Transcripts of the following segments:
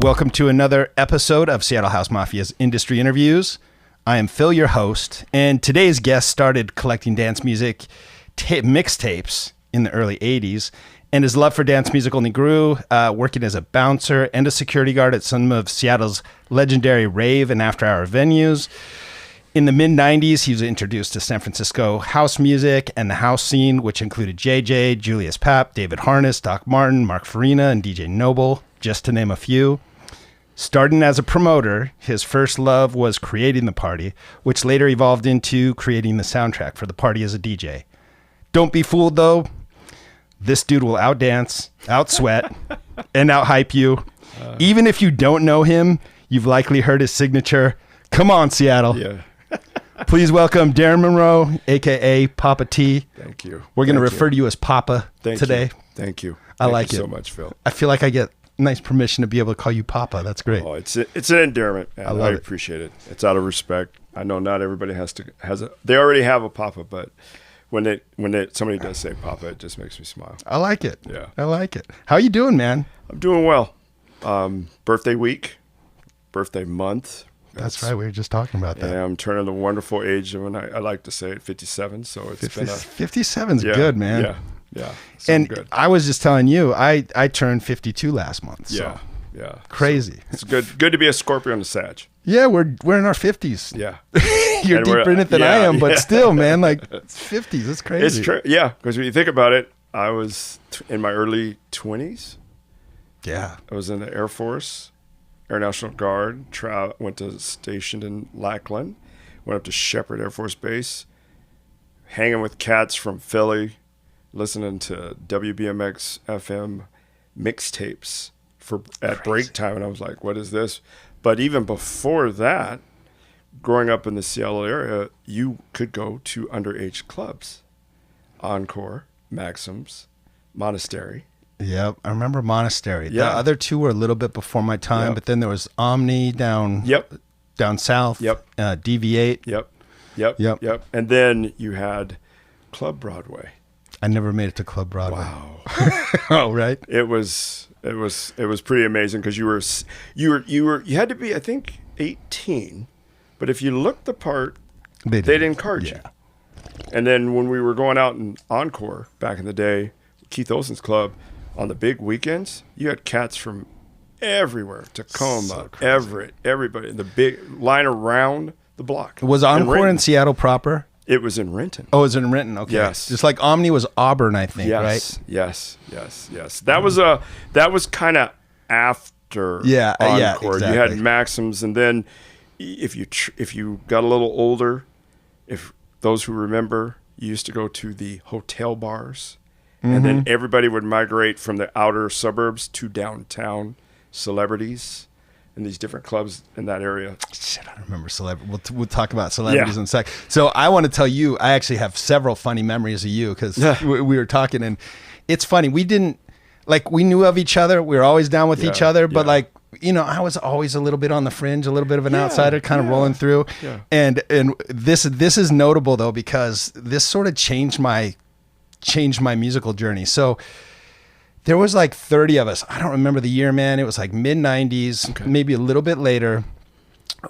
Welcome to another episode of Seattle House Mafia's Industry Interviews. I am Phil, your host, and today's guest started collecting dance music mixtapes in the early 80s, and his love for dance music only grew, working as a bouncer and a security guard at some of Seattle's legendary rave and after-hour venues. In the mid-90s, he was introduced to San Francisco house music and the house scene, which included JJ, Julius Papp, David Harness, Doc Martin, Mark Farina, and DJ Noble, just to name a few. Starting as a promoter, his first love was creating the party, which later evolved into creating the soundtrack for the party as a DJ. Don't be fooled, though. This dude will outdance, outsweat, and outhype you. Even if you don't know him, you've likely heard his signature, "Come on, Seattle." Yeah. Please welcome Darren Monroe, a.k.a. Pappa T. Thank you. We're going to refer to you as Pappa today. Thank you. I like it so much, Phil. I feel like I get nice permission to be able to call you Pappa. That's great. Oh, it's an endearment, man. I it. appreciate it. It's out of respect. I know not everybody they already have a Papa, but when somebody does say Papa, it just makes me smile. I like it. Yeah. I like it. How you doing, man? I'm doing well. Birthday week, birthday month. That's right. We were just talking about that. Yeah, I'm turning the wonderful age of, and I like to say it, 57. So it's 57's good, man. Yeah. And good. I was just telling you, I turned 52 last month. So. Yeah. Crazy. So it's good to be a Scorpio and a Sag. Yeah, we're in our 50s. Yeah. You're deeper in it than I am, but still, man, like it's 50s. It's crazy. Yeah, because when you think about it, I was in my early 20s. Yeah. I was in the Air Force, Air National Guard, went to stationed in Lackland, went up to Shepherd Air Force Base, hanging with cats from Philly, listening to WBMX FM mixtapes at break time, and I was like, what is this? But even before that, growing up in the Seattle area, you could go to underage clubs. Encore, Maxim's, Monastery. Yep, I remember Monastery. Yeah. The other two were a little bit before my time, but then there was Omni down south. Yep. DV8. Yep. And then you had Club Broadway. I never made it to Club Broadway. Wow. Oh, right. It was pretty amazing because you had to be, I think, 18, but if you looked the part, they didn't card you. And then when we were going out in Encore back in the day, Keith Olsen's club, on the big weekends, you had cats from everywhere, Tacoma, Everett, everybody, the big line around the block. Was Encore in Seattle proper? It was in Renton. Oh, it was in Renton. Okay. Yes. Just like Omni was Auburn, I think, right? Yes. That was kind of after Encore. Exactly. You had Maxims, and then if you got a little older, if those who remember, you used to go to the hotel bars. And then everybody would migrate from the outer suburbs to downtown celebrities in these different clubs in that area. Shit, I don't remember celebrities. We'll talk about celebrities in a sec. So I want to tell you, I actually have several funny memories of you because we were talking, and it's funny. We didn't, we knew of each other. We were always down with each other, but I was always a little bit on the fringe, a little bit of an outsider, kind of rolling through. Yeah. And this is notable though, because this sort of changed my musical journey. So there was 30 of us. I don't remember the year, man. It was mid 90s, maybe a little bit later.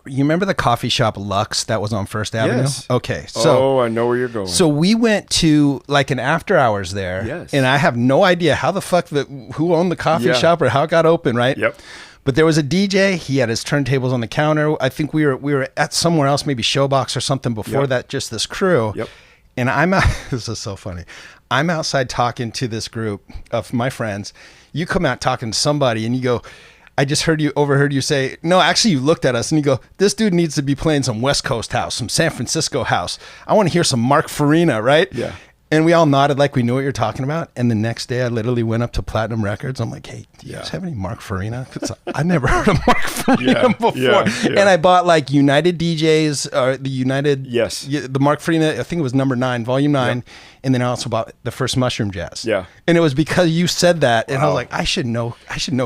You remember the coffee shop Lux that was on First Avenue? Yes. Okay. So I know where you're going. So we went to an after hours there. Yes. And I have no idea how the fuck who owned the coffee shop or how it got open, right? Yep. But there was a DJ. He had his turntables on the counter. I think we were at somewhere else, maybe Showbox or something before that, just this crew. Yep. And this is so funny. I'm outside talking to this group of my friends. You come out talking to somebody and you go, I just overheard you say, no, actually you looked at us and you go, this dude needs to be playing some West Coast house, some San Francisco house. I want to hear some Mark Farina, right? Yeah. And we all nodded like we knew what you're talking about. And the next day I literally went up to Platinum Records. I'm like, hey, do you guys have any Mark Farina? Because I never heard of Mark Farina before. Yeah. And I bought United DJs or the United, the Mark Farina, I think it was number 9, volume 9. And then I also bought the first Mushroom Jazz. Yeah. And it was because you said that. And I was like, I should know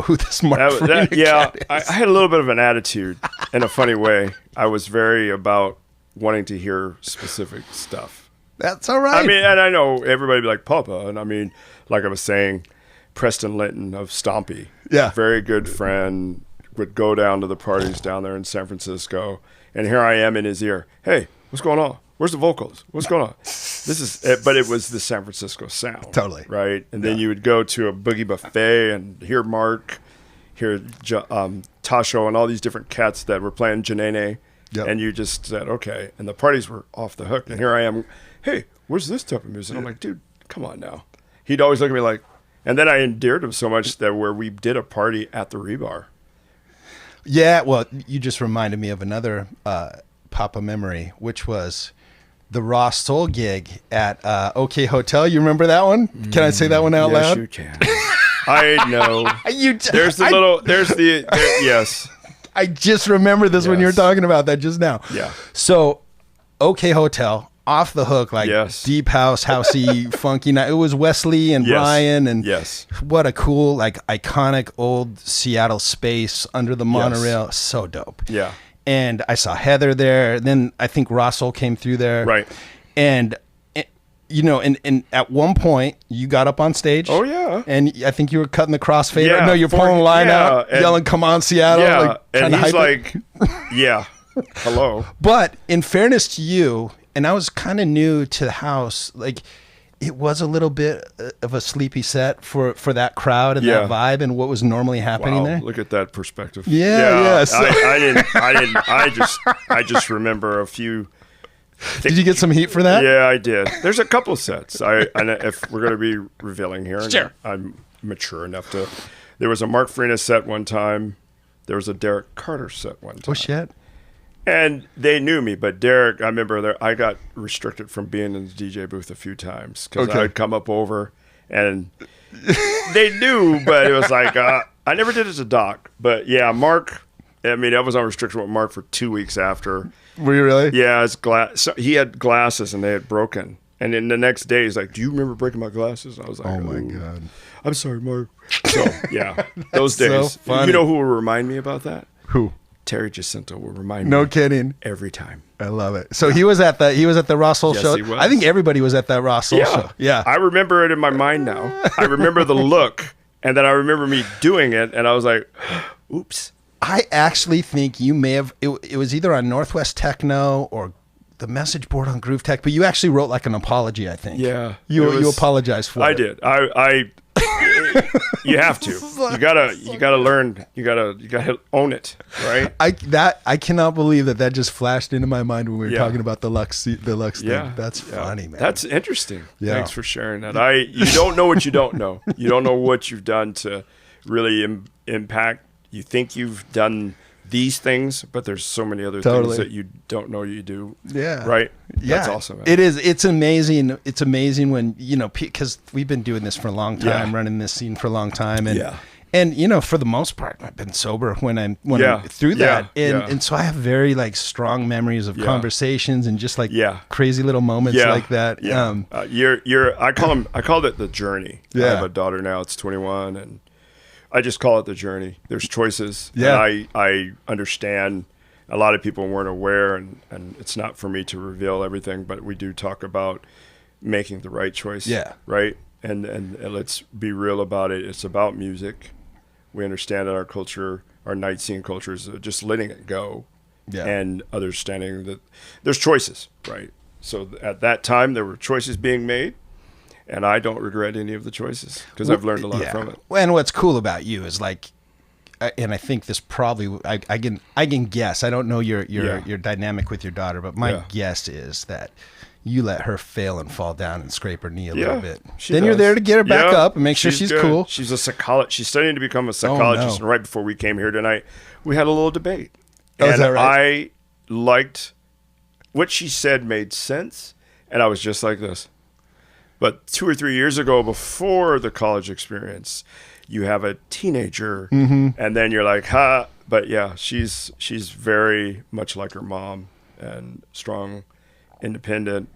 who this Mark Farina cat is. I had a little bit of an attitude in a funny way. I was very about wanting to hear specific stuff. That's all right. I mean, and I know everybody be like, Papa. And I mean, like I was saying, Preston Linton of Stompy. Yeah. Very good friend, would go down to the parties down there in San Francisco, and here I am in his ear. Hey, what's going on? Where's the vocals? What's going on? But it was the San Francisco sound. Totally. Right? And then you would go to a boogie buffet and hear Mark, hear Tasho, and all these different cats that were playing Janene. Yep. And you just said, okay. And the parties were off the hook. And here I am, hey, where's this type of music? I'm like, dude, come on now. He'd always look at me like, and then I endeared him so much that where we did a party at the Rebar. Yeah, well, you just reminded me of another Pappa memory, which was the Raw Soul gig at OK Hotel. You remember that one? Can I say that one out loud? Yes, you can. I know. Yes. I just remember this when you were talking about that just now. Yeah. So, OK Hotel, off the hook, like deep house, housey, funky night. It was Wesley and Brian, and what a cool, like iconic old Seattle space under the monorail. Yes. So dope. Yeah. And I saw Heather there. Then I think Russell came through there. Right. And you know, and at one point you got up on stage. Oh yeah. And I think you were cutting the crossfader. Yeah, no, you're pulling the line out, yelling, "Come on, Seattle!" Yeah, like, and he's like, "Yeah, hello." But in fairness to you, and I was kind of new to the house, like it was a little bit of a sleepy set for that crowd and that vibe and what was normally happening there. Look at that perspective. Yeah. So. I just remember a few. Did you get some heat for that? Yeah, I did. There's a couple of sets. If we're going to be revealing here, sure. I'm mature enough to. There was a Mark Farina set one time. There was a Derek Carter set one time. Oh shit! And they knew me, but Derek, I remember I got restricted from being in the DJ booth a few times because I'd come up over and they knew, but it was like I never did it to Doc. But yeah, Mark. I mean, I was on restriction with Mark for 2 weeks after. Were you really? Yeah, so he had glasses and they had broken. And then the next day, he's like, "Do you remember breaking my glasses?" And I was like, "Oh my God, I'm sorry, Mark." So yeah, those days. So you know who will remind me about that? Who? Terry Jacinto will remind me. No kidding. Every time. I love it. So he was at the Russell show. He was. I think everybody was at that Russell show. Yeah. I remember it in my mind now. I remember the look, and then I remember me doing it, and I was like, "Oops." I actually think you may have, it was either on Northwest Techno or the message board on Groove Tech, but you actually wrote like an apology, I think. Yeah. You apologized for it. I did. You have to. You gotta learn. You gotta own it, right? I cannot believe that just flashed into my mind when we were talking about the Lux thing. That's funny, man. That's interesting. Yeah. Thanks for sharing that. You don't know what you don't know. You don't know what you've done to really impact. You think you've done these things, but there's so many other things that you don't know you do. Yeah. Right? Yeah. That's awesome. Man. It is. It's amazing. It's amazing when, you know, because we've been doing this for a long time, running this scene for a long time. And you know, for the most part, I've been sober when I'm through that. And so I have very like strong memories of conversations and just like crazy little moments like that. Yeah. I called it the journey. I have a daughter now, it's 21, and I just call it the journey. There's choices. Yeah. And I understand a lot of people weren't aware, and it's not for me to reveal everything, but we do talk about making the right choice. Yeah. Right? And let's be real about it. It's about music. We understand that our culture, our night scene culture is just letting it go. Yeah. And understanding that there's choices, right? So at that time, there were choices being made. And I don't regret any of the choices because I've learned a lot from it. And what's cool about you is like, and I think this probably I can guess. I don't know your dynamic with your daughter, but my guess is that you let her fail and fall down and scrape her knee a little bit. Then you're there to get her back up and make sure she's cool. She's a psychologist. She's studying to become a psychologist. And right before we came here tonight, we had a little debate. Oh, is that right? I liked what she said made sense, and I was just like this. But 2 or 3 years ago, before the college experience, you have a teenager, and then you're like, ha. But yeah, she's very much like her mom, and strong, independent,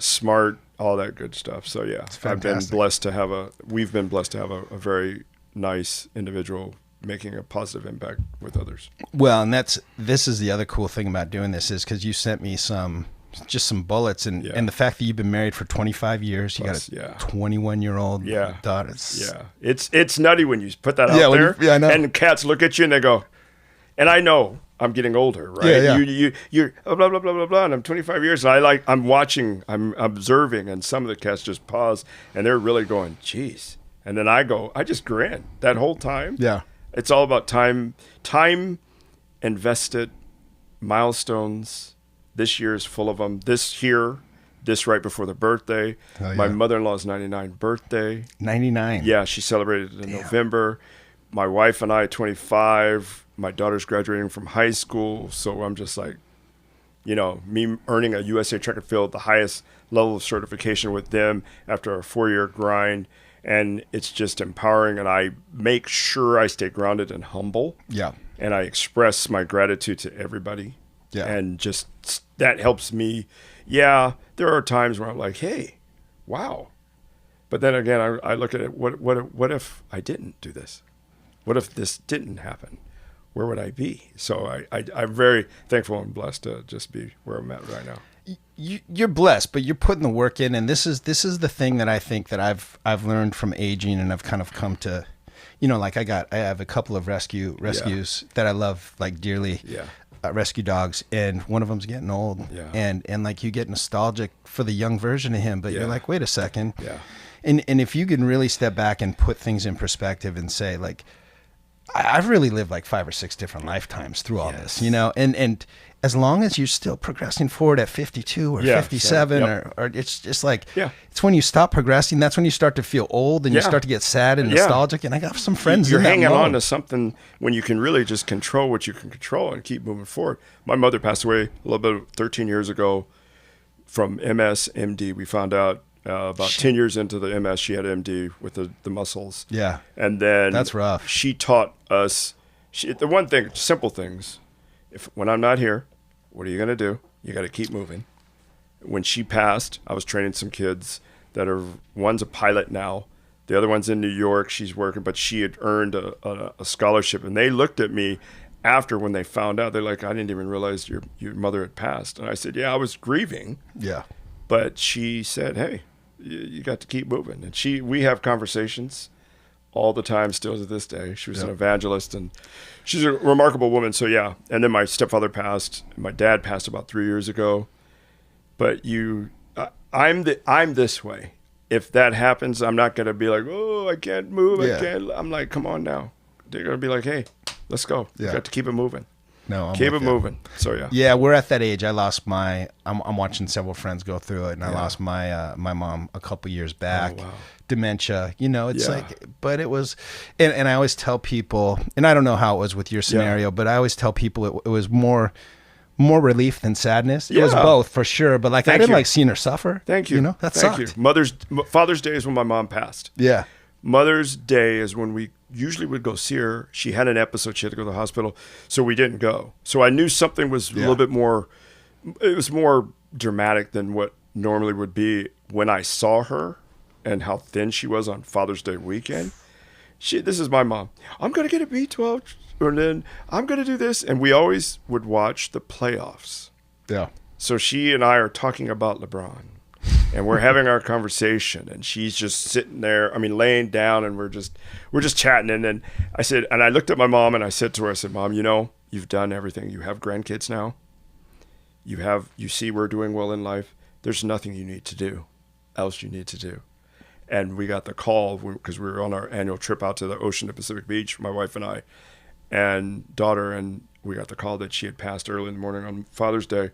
smart, all that good stuff. So yeah, we've been blessed to have a very nice individual making a positive impact with others. Well, and this is the other cool thing about doing this is because you sent me some just some bullets. And, Yeah. and the fact that you've been married for 25 years, you Plus, got a 21-year-old daughter. It's nutty when you put that out there. I know. And cats look at you and they go, and I know I'm getting older, right? Yeah. You're blah, blah, blah, blah, blah, and I'm 25 years, and I'm watching, I'm observing, and some of the cats just pause, and they're really going, geez. And then I just grin that whole time. Yeah. It's all about time invested, milestones. This year is full of them. This right before the birthday. Oh, yeah. My mother-in-law's 99 birthday. 99. Yeah, she celebrated in November. My wife and I, 25. My daughter's graduating from high school. So I'm just like, me earning a USA Track and Field, the highest level of certification with them after a 4-year grind. And it's just empowering. And I make sure I stay grounded and humble. Yeah. And I express my gratitude to everybody. Yeah. And just that helps me. Yeah, there are times where I'm like, hey, wow. But then again, I look at it, what if I didn't do this? What if this didn't happen? Where would I be? So I'm very thankful and blessed to just be where I'm at right now. You're blessed, but you're putting the work in, and this is the thing that I think that I've learned from aging, and I've kind of come to, like I have a couple of rescues that I love like dearly. Yeah. Rescue dogs, and one of them's getting old. Yeah. And like you get nostalgic for the young version of him, but you're like, wait a second. Yeah. And if you can really step back and put things in perspective and say, like, I've really lived like 5 or 6 different lifetimes through all this, and as long as you're still progressing forward at 52 or 57, or it's just like, it's when you stop progressing, that's when you start to feel old and you start to get sad and nostalgic. And I got some friends You're in that hanging mode. on to something when you can really just control what you can control and keep moving forward. My mother passed away a little bit 13 years ago from MS, MD. We found out about 10 years into the MS, she had MD with the muscles. Yeah. And then that's rough. She taught us, the one thing, simple things. When I'm not here, what are you going to do? You got to keep moving. When she passed, I was training some kids one's a pilot now. The other one's in New York. She's working, but she had earned a scholarship. And they looked at me after when they found out. They're like, I didn't even realize your mother had passed. And I said, yeah, I was grieving. Yeah. But she said, hey, you got to keep moving. And we have conversations all the time still to this day. She was an evangelist, and she's a remarkable woman. So yeah. And then my stepfather passed. My dad passed about 3 years ago. But I'm this way. If that happens, I'm not going to be like, oh, I can't move. I can't. I'm like, come on now. They're going to be like, hey, let's go. You got to keep it moving. No, keep it moving. So yeah. Yeah, we're at that age. I lost I'm watching several friends go through it, and I lost my mom a couple years back. Oh, wow. Dementia, it's like, but it was, and I always tell people, and I don't know how it was with your scenario, but I always tell people it was more relief than sadness. It was both for sure, but like I didn't like seeing her suffer. Thank you. That Thank sucked. you. Father's Day is when my mom passed. Yeah. Mother's Day is when we usually would go see her. She had an episode. She had to go to the hospital, so we didn't go. So I knew something was a little bit more, it was more dramatic than what normally would be when I saw her and how thin she was on Father's Day weekend. This is my mom. I'm going to get a B12, and then I'm going to do this. And we always would watch the playoffs. Yeah. So she and I are talking about LeBron. And we're having our conversation, and she's just sitting there, laying down, and we're just chatting. And then I looked at my mom and I said to her, I said, Mom, you've done everything. You have grandkids now. You see we're doing well in life. There's nothing you need to do. And we got the call because we were on our annual trip out to the ocean to Pacific Beach, my wife and I and daughter, and we got the call that she had passed early in the morning on Father's Day.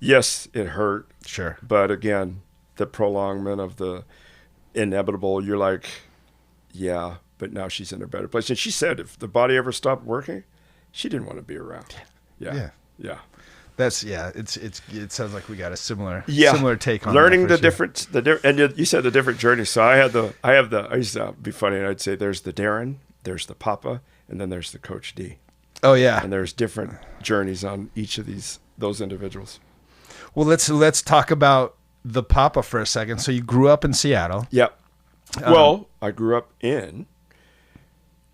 Yes, it hurt. Sure. But again, the prolongment of the inevitable, you're like, yeah, but now she's in a better place. And she said if the body ever stopped working, she didn't want to be around. Yeah. That's it sounds like we got a similar take on learning that the different and you said the different journeys. So I used to be funny, and I'd say there's the Darren, there's the Pappa, and then there's the Coach D. Oh yeah. And there's different journeys on each of those individuals. Well, let's talk about the Pappa for a second. So you grew up in Seattle. Yep. Well, I grew up in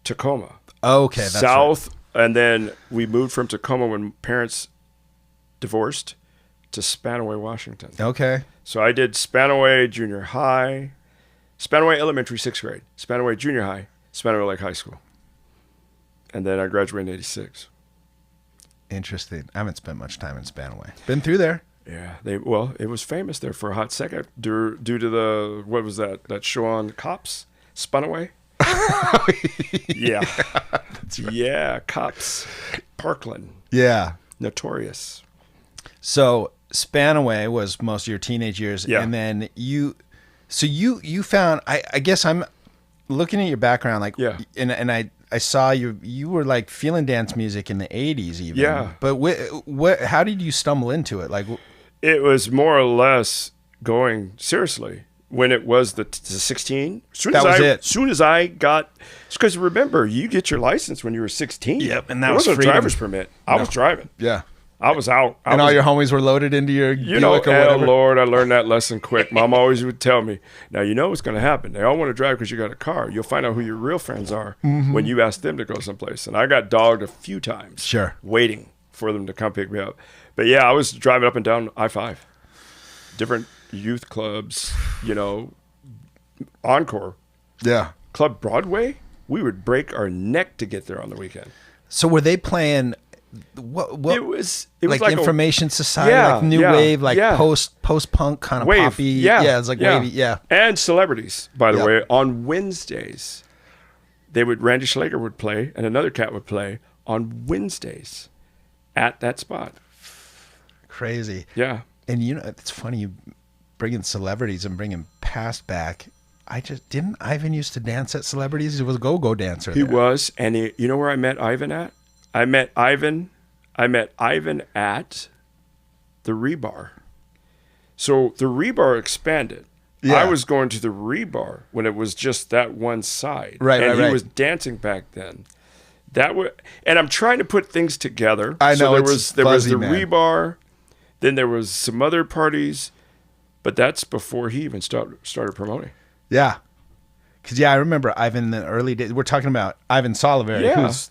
Tacoma. Okay, that's South, right. And then we moved from Tacoma when parents divorced to Spanaway, Washington. Okay. So I did Spanaway Junior High, Spanaway Elementary, 6th grade, Spanaway Junior High, Spanaway Lake High School. And then I graduated in 86. Interesting. I haven't spent much time in Spanaway. Been through there. Yeah. It was famous there for a hot second due to the, what was that show on Cops? Spanaway? Yeah. That's right. Yeah, Cops. Parkland. Yeah. Notorious. So Spanaway was most of your teenage years. Yeah. And then you found, I guess I'm looking at your background, like, yeah. And I saw you were like feeling dance music in the 80s even. Yeah. But how did you stumble into it? Like, it was more or less going seriously when it was the 16. As soon as I got, because remember, you get your license when you were 16. Yep, and that there was wasn't a freedom. driver's permit. I was driving. Yeah. I was out. And all your homies were loaded into your Buick or oh whatever? Lord, I learned that lesson quick. Mom always would tell me, now you know what's going to happen. They all want to drive because you got a car. You'll find out who your real friends are when you ask them to go someplace. And I got dogged a few times. Sure. Waiting for them to come pick me up. But yeah, I was driving up and down I-5. Different youth clubs, Encore. Yeah. Club Broadway. We would break our neck to get there on the weekend. So were they playing... What it was like Information Society, yeah, like new wave, like post punk kind of wave, poppy. Yeah, it's like wavy. Yeah, and celebrities. By the way, on Wednesdays, Randy Schlager would play, and another cat would play on Wednesdays at that spot. Crazy. Yeah, and it's funny you bringing celebrities and bringing past back. I just didn't. Ivan used to dance at celebrities. He was a go-go dancer. He was, and you know where I met Ivan at? I met Ivan at the Rebar. So the Rebar expanded. Yeah. I was going to the Rebar when it was just that one side. Right, and he was dancing back then. And I'm trying to put things together. I know, so there was the Rebar, then there was some other parties, but that's before he even started promoting. Yeah. Because, I remember Ivan in the early days. We're talking about Ivan Solivari, who's...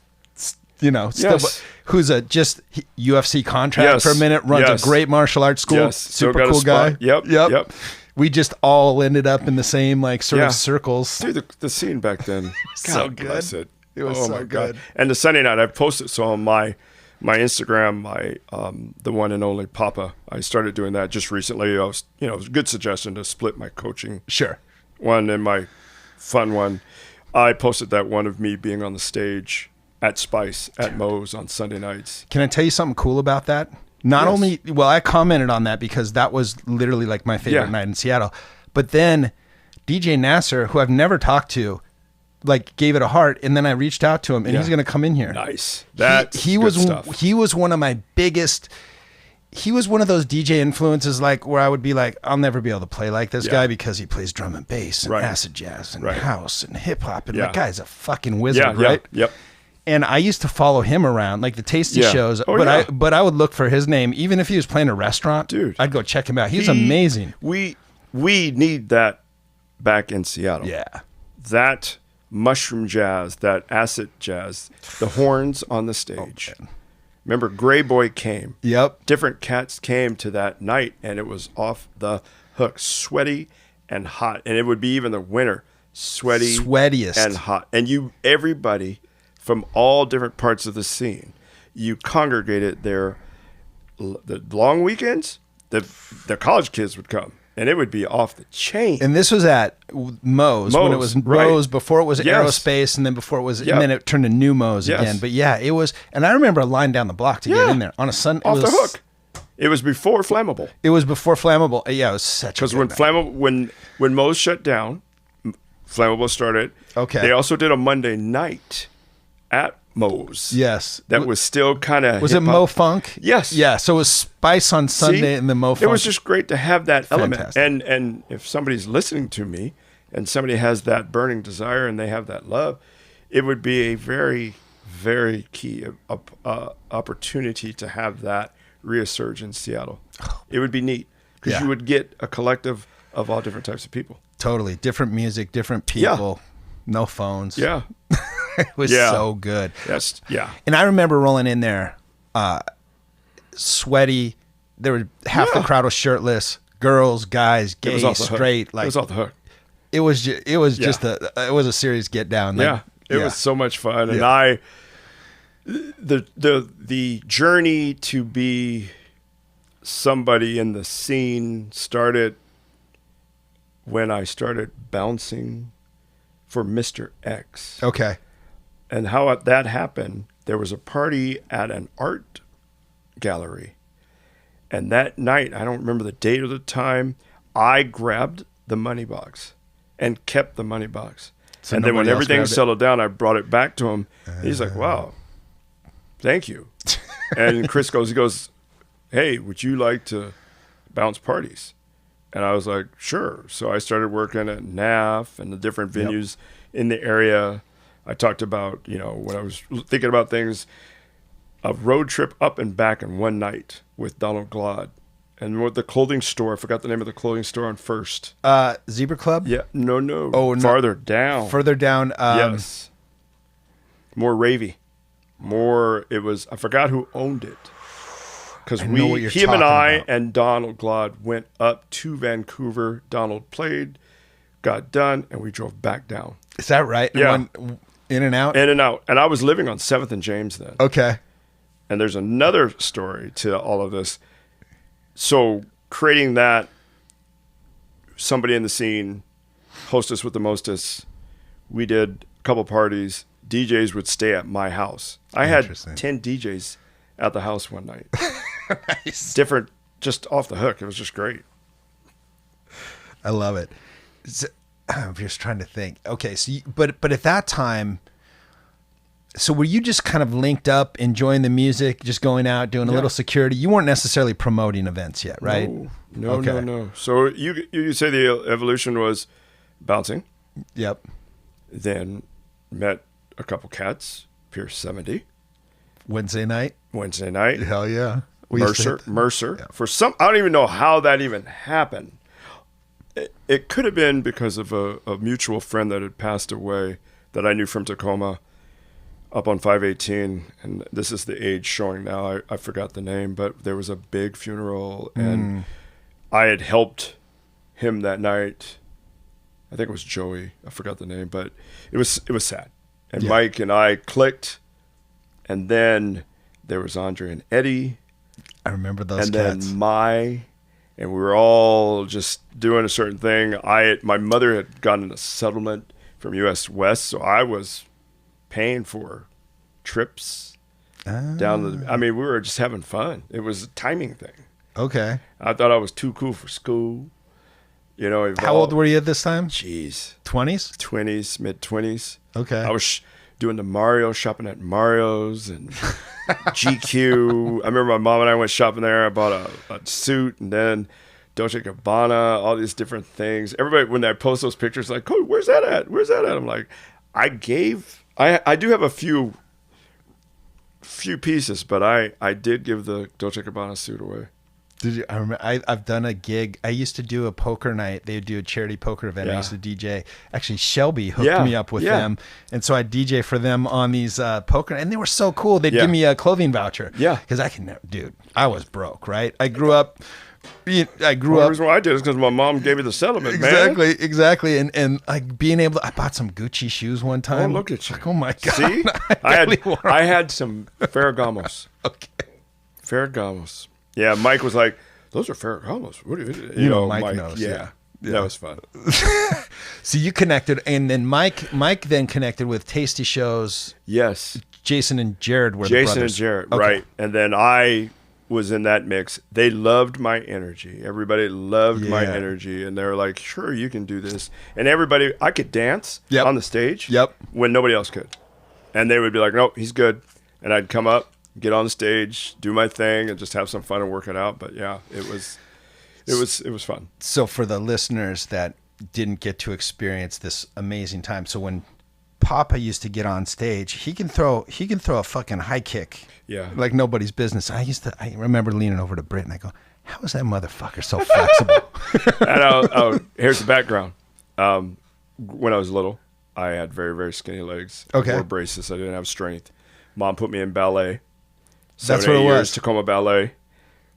who's a just UFC contract for a minute, runs a great martial arts school, super cool guy. Yep. We just all ended up in the same sort of circles. Dude, the scene back then, so good. Bless it. It was so good. And the Sunday night, I posted on my Instagram, the one and only Pappa. I started doing that just recently. It was a good suggestion to split my coaching one and my fun one. I posted that one of me being on the stage at Spice, at Moe's on Sunday nights. Can I tell you something cool about that? I commented on that because that was literally like my favorite night in Seattle. But then DJ Nasser, who I've never talked to, gave it a heart, and then I reached out to him, and he's going to come in here. Nice. He was one of my biggest... He was one of those DJ influences where I would be like, I'll never be able to play like this guy because he plays drum and bass and acid jazz and house and hip-hop, and that guy's a fucking wizard, right? Yep. And I used to follow him around, like the Tasty shows, but I would look for his name, even if he was playing a restaurant. Dude, I'd go check him out. He's amazing. We need that back in Seattle. Yeah, that mushroom jazz, that acid jazz, the horns on the stage. Oh, remember, Gray Boy came. Yep. Different cats came to that night, and it was off the hook, sweaty and hot, and it would be even the winter, sweatiest and hot, and everybody from all different parts of the scene, you congregated there. The long weekends, the college kids would come, and it would be off the chain. And this was at Moe's when it was Moe's before it was Aerospace, and then before it was, and then it turned to New Moe's again. But it was, and I remember a line down the block to get in there on a Sunday. Off the hook. It was before Flammable. It was before Flammable. Yeah, it was such a good night. Flammable, when Moe's shut down, Flammable started. Okay. They also did a Monday night at Moe's. Yes. That was still kind of Was it Mo Funk? Yes. Yeah, so it was Spice on Sunday and then Mo Funk. It was just great to have that element. And if somebody's listening to me and somebody has that burning desire and they have that love, it would be a very, very key opportunity to have that resurge in Seattle. It would be neat because you would get a collective of all different types of people. Totally. Different music, different people, no phones. Yeah. It was so good. Yes. Yeah. And I remember rolling in there, sweaty, there were half the crowd was shirtless, girls, guys, gay, straight. Like it was off the hook. It was just a serious get down. Like, it was so much fun, and the journey to be somebody in the scene started when I started bouncing for Mr. X. Okay. And how that happened, there was a party at an art gallery. And that night, I don't remember the date or the time, I grabbed the money box and kept the money box. So and then when everything settled down, I brought it back to him. He's like, wow, thank you. And Chris he goes, hey, would you like to bounce parties? And I was like, sure. So I started working at NAF and the different venues in the area. I talked about, when I was thinking about things, a road trip up and back in one night with Donald Glod. And with the clothing store, I forgot the name of the clothing store on First. Zebra Club? Yeah. No. Oh, no. Farther down. Further down. Yes. More ravey. I forgot who owned it. Because him and I and Donald Glod went up to Vancouver. Donald played, got done, and we drove back down. Is that right? Yeah. In and out? In and out. And I was living on 7th and James then. Okay. And there's another story to all of this. So creating that, somebody in the scene, hostess with the mostess, we did a couple parties. DJs would stay at my house. I had 10 DJs at the house one night. Nice. Different, just off the hook. It was just great. I love it. I'm just trying to think. Okay, so but at that time, so were you just kind of linked up, enjoying the music, just going out, doing a little security? You weren't necessarily promoting events yet, right? No. So you say the evolution was bouncing. Yep. Then met a couple cats, Pier 70. Wednesday night. Hell yeah. Mercer. Yeah. For some, I don't even know how that even happened. It could have been because of a mutual friend that had passed away that I knew from Tacoma up on 518. And this is the age showing now. I forgot the name, but there was a big funeral and I had helped him that night. I think it was Joey. I forgot the name, but it was sad. And Mike and I clicked. And then there was Andre and Eddie. I remember those and cats. And then and we were all just doing a certain thing. My mother had gotten a settlement from US West, so I was paying for trips down we were just having fun. It was a timing thing. Okay. I thought I was too cool for school. How old were you at this time? Jeez. 20s? 20s, mid-20s. Okay. I was doing the Mario, shopping at Mario's and GQ. I remember my mom and I went shopping there. I bought a suit and then Dolce & Gabbana, all these different things. Everybody, when I post those pictures, like, oh, where's that at? I'm like, I do have a few pieces, but I did give the Dolce & Gabbana suit away. Did you? I remember. I've done a gig. I used to do a poker night. They would do a charity poker event. I used to DJ. Actually, Shelby hooked me up with them, and so I DJ for them on these poker. And they were so cool. They'd give me a clothing voucher. Yeah, because I was broke. Right. I grew up. The reason why I did is because my mom gave me the settlement. Exactly. And like being able to, I bought some Gucci shoes one time. Oh, look at you! Like, oh my god! See, I had some Ferragamos. Okay. Ferragamos. Yeah, Mike was like, "Those are Ferragamos." What do you know? Mike knows. Yeah, that was fun. So you connected, and then Mike then connected with Tasty Shows. Yes, Jason and Jared were Jason the brothers. and Jared, right? And then I was in that mix. They loved my energy. Everybody loved my energy, and they were like, "Sure, you can do this." And everybody, I could dance on the stage. When nobody else could, and they would be like, "Nope, he's good," and I'd come up, get on the stage, do my thing, and just have some fun and work it out. But yeah, it was fun. So for the listeners that didn't get to experience this amazing time, so when Pappa used to get on stage, he can throw a fucking high kick, like nobody's business. I remember leaning over to Britt and I go, "How is that motherfucker so flexible?" And here's the background. When I was little, I had very, very skinny legs. Okay. I wore braces. I didn't have strength. Mom put me in ballet. That's what it was. Tacoma Ballet.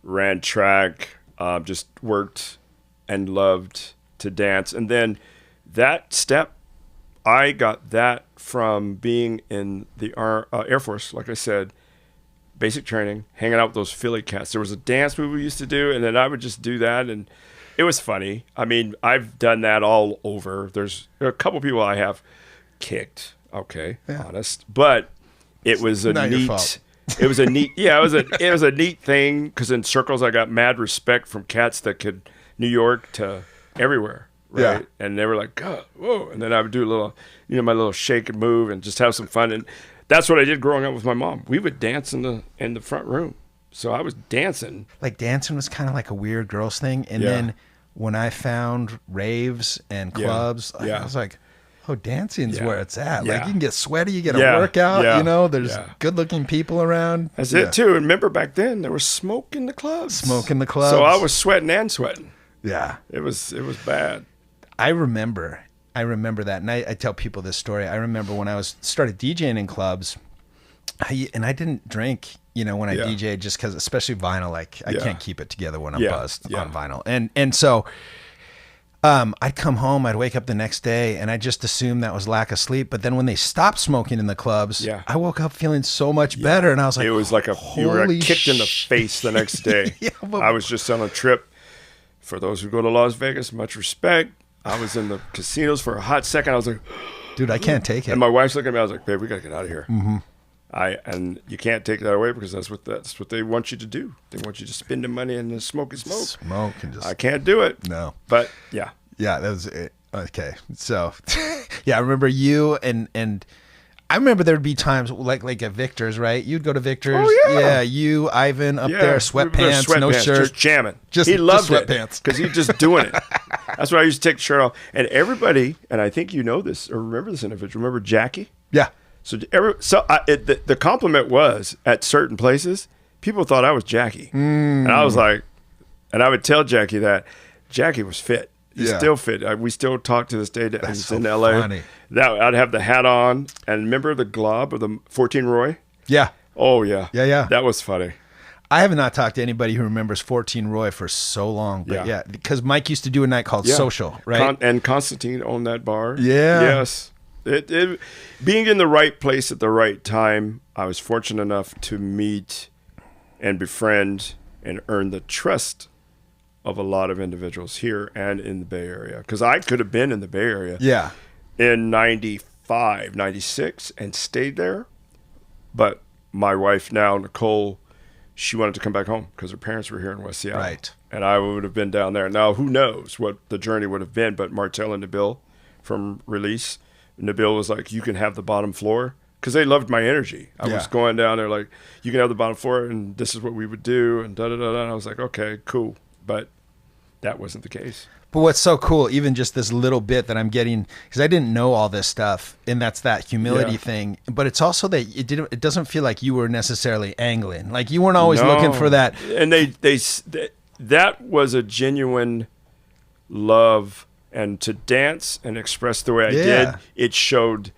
ran track, just worked and loved to dance. And then that step, I got that from being in the Air Force, like I said, basic training, hanging out with those Philly cats. There was a dance move we used to do, and then I would just do that, and it was funny. I mean, I've done that all over. There's a couple people I have kicked, honest, but it was a neat. It was a neat, it was a neat thing, because in circles I got mad respect from cats that could New York to everywhere, right? Yeah. And they were like, God, whoa, and then I would do a little, my little shake and move and just have some fun. And that's what I did growing up with my mom. We would dance in the front room. So I was dancing. Like dancing was kind of like a weird girls thing. And then when I found raves and clubs, I was like, oh, dancing's where it's at. Like you can get sweaty, you get a workout, there's good looking people around. That's it too. And remember back then there was smoke in the clubs. So I was sweating and sweating. Yeah. It was bad. I remember that, and I tell people this story. I remember when I started DJing in clubs, and I didn't drink, when I DJed, just because, especially vinyl, I can't keep it together when I'm buzzed on vinyl. And so I'd come home, I'd wake up the next day, and I just assumed that was lack of sleep. But then when they stopped smoking in the clubs, I woke up feeling so much better, and I was like, it was like you were kicked in the face the next day. I was just on a trip. For those who go to Las Vegas, much respect. I was in the casinos for a hot second. I was like, dude, I can't take it. And my wife's looking at me. I was like, babe, we got to get out of here. Mm-hmm. And you can't take that away, because that's what they want you to do. They want you to spend the money and smoke and smoke. Smoke and just. I can't do it. No. But yeah. Yeah, that was it. Okay. So, I remember you and I remember there would be times like at Victor's, right? You'd go to Victor's. Oh, yeah. Yeah, you, Ivan, up there, sweatpants, no shirt. Just jamming. He loved sweatpants. Because he's just doing it. That's why I used to take the shirt off. And everybody, and I think you know this, or remember this individual, remember Jackie? Yeah. So the compliment was, at certain places, people thought I was Jackie. And I was like, and I would tell Jackie that Jackie was fit. He's still fit. We still talk to this day. He's in LA. Funny. I'd have the hat on, and remember the glob of the 14 Roy? Yeah. Oh yeah. Yeah. That was funny. I have not talked to anybody who remembers 14 Roy for so long, but because Mike used to do a night called Social, right? And Constantine owned that bar. Yeah. Yes. It being in the right place at the right time, I was fortunate enough to meet and befriend and earn the trust of a lot of individuals here and in the Bay Area. Because I could have been in the Bay Area in 95, 96 and stayed there. But my wife now, Nicole, she wanted to come back home because her parents were here in West Seattle. Right. And I would have been down there. Now, who knows what the journey would have been, but Martell and Nabil from Release, Nabil was like, you can have the bottom floor. Because they loved my energy. I was going down there like, you can have the bottom floor, and this is what we would do, and da-da-da-da. And I was like, okay, cool. But that wasn't the case. But what's so cool, even just this little bit that I'm getting, because I didn't know all this stuff, and that's that humility thing. But it's also that it doesn't feel like you were necessarily angling. Like you weren't always looking for that. And that was a genuine love, and to dance and express the way I did, it showed.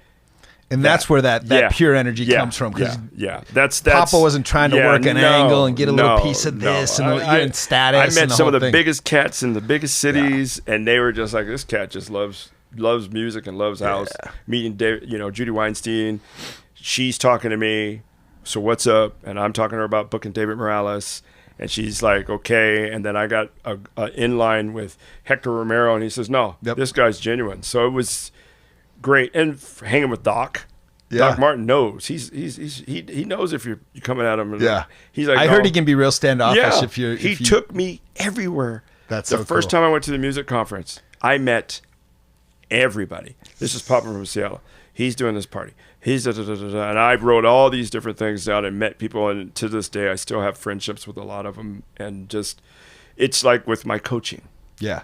And that's where that pure energy comes from. That's Papa wasn't trying to work an angle and get a little piece of this and status. I met some of the biggest cats in the biggest cities, and they were just like, this cat just loves music and loves house. Meeting Judy Weinstein, she's talking to me, so what's up? And I'm talking to her about booking David Morales, and she's like, okay. And then I got a in line with Hector Romero, and he says, no, this guy's genuine. So it was great. And hanging with Doc. Doc Martin knows. He knows if you're coming at him. And he's like, I heard he can be real standoffish if you. He took me everywhere. That's the first time I went to the music conference. I met everybody. This is Pappa from Seattle. He's doing this party. He's and I wrote all these different things down and met people. And to this day, I still have friendships with a lot of them. And just, it's like with my coaching. Yeah,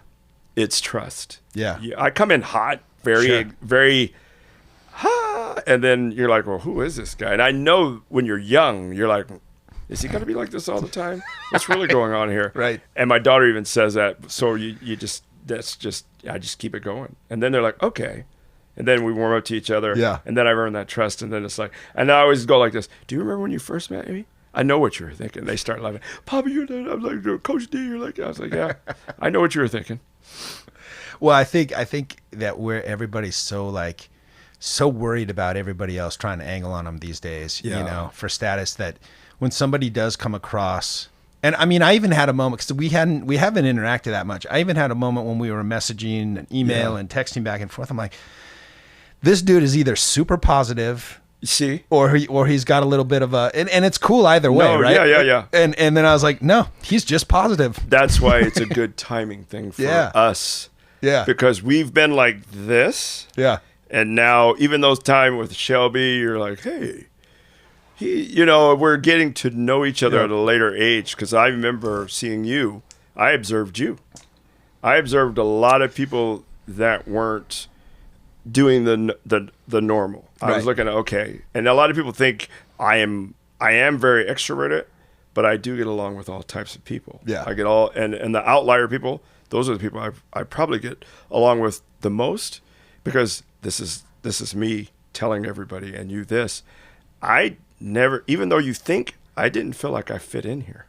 it's trust. Yeah, I come in hot. Very, and then you're like, well, who is this guy? And I know when you're young, you're like, is he going to be like this all the time? What's really going on here? Right. And my daughter even says that. So I just keep it going. And then they're like, okay. And then we warm up to each other. Yeah. And then I've earned that trust. And then it's like, and I always go like this. Do you remember when you first met me? I know what you were thinking. They start laughing. Papa, you're that. I'm like, Coach D. You're like, I was like, yeah, I know what you were thinking. Well, I think that where everybody's so worried about everybody else trying to angle on them these days, you know, for status, that when somebody does come across, and I mean, I even had a moment, because we haven't interacted that much. I even had a moment when we were messaging and email and texting back and forth. I'm like, this dude is either super positive, you see, or he's got a little bit of a, and it's cool either way, right? Yeah. And then I was like, no, he's just positive. That's why it's a good timing thing for us. Yeah. Because we've been like this. Yeah. And now, even those time with Shelby, you're like, hey, we're getting to know each other at a later age. Because I remember seeing you. I observed you. I observed a lot of people that weren't doing the normal. I was looking at, okay. And a lot of people think I am very extroverted, but I do get along with all types of people. Yeah. I get all, and the outlier people, those are the people I probably get along with the most, because this is me telling everybody and you this. I never, even though you think, I didn't feel like I fit in here.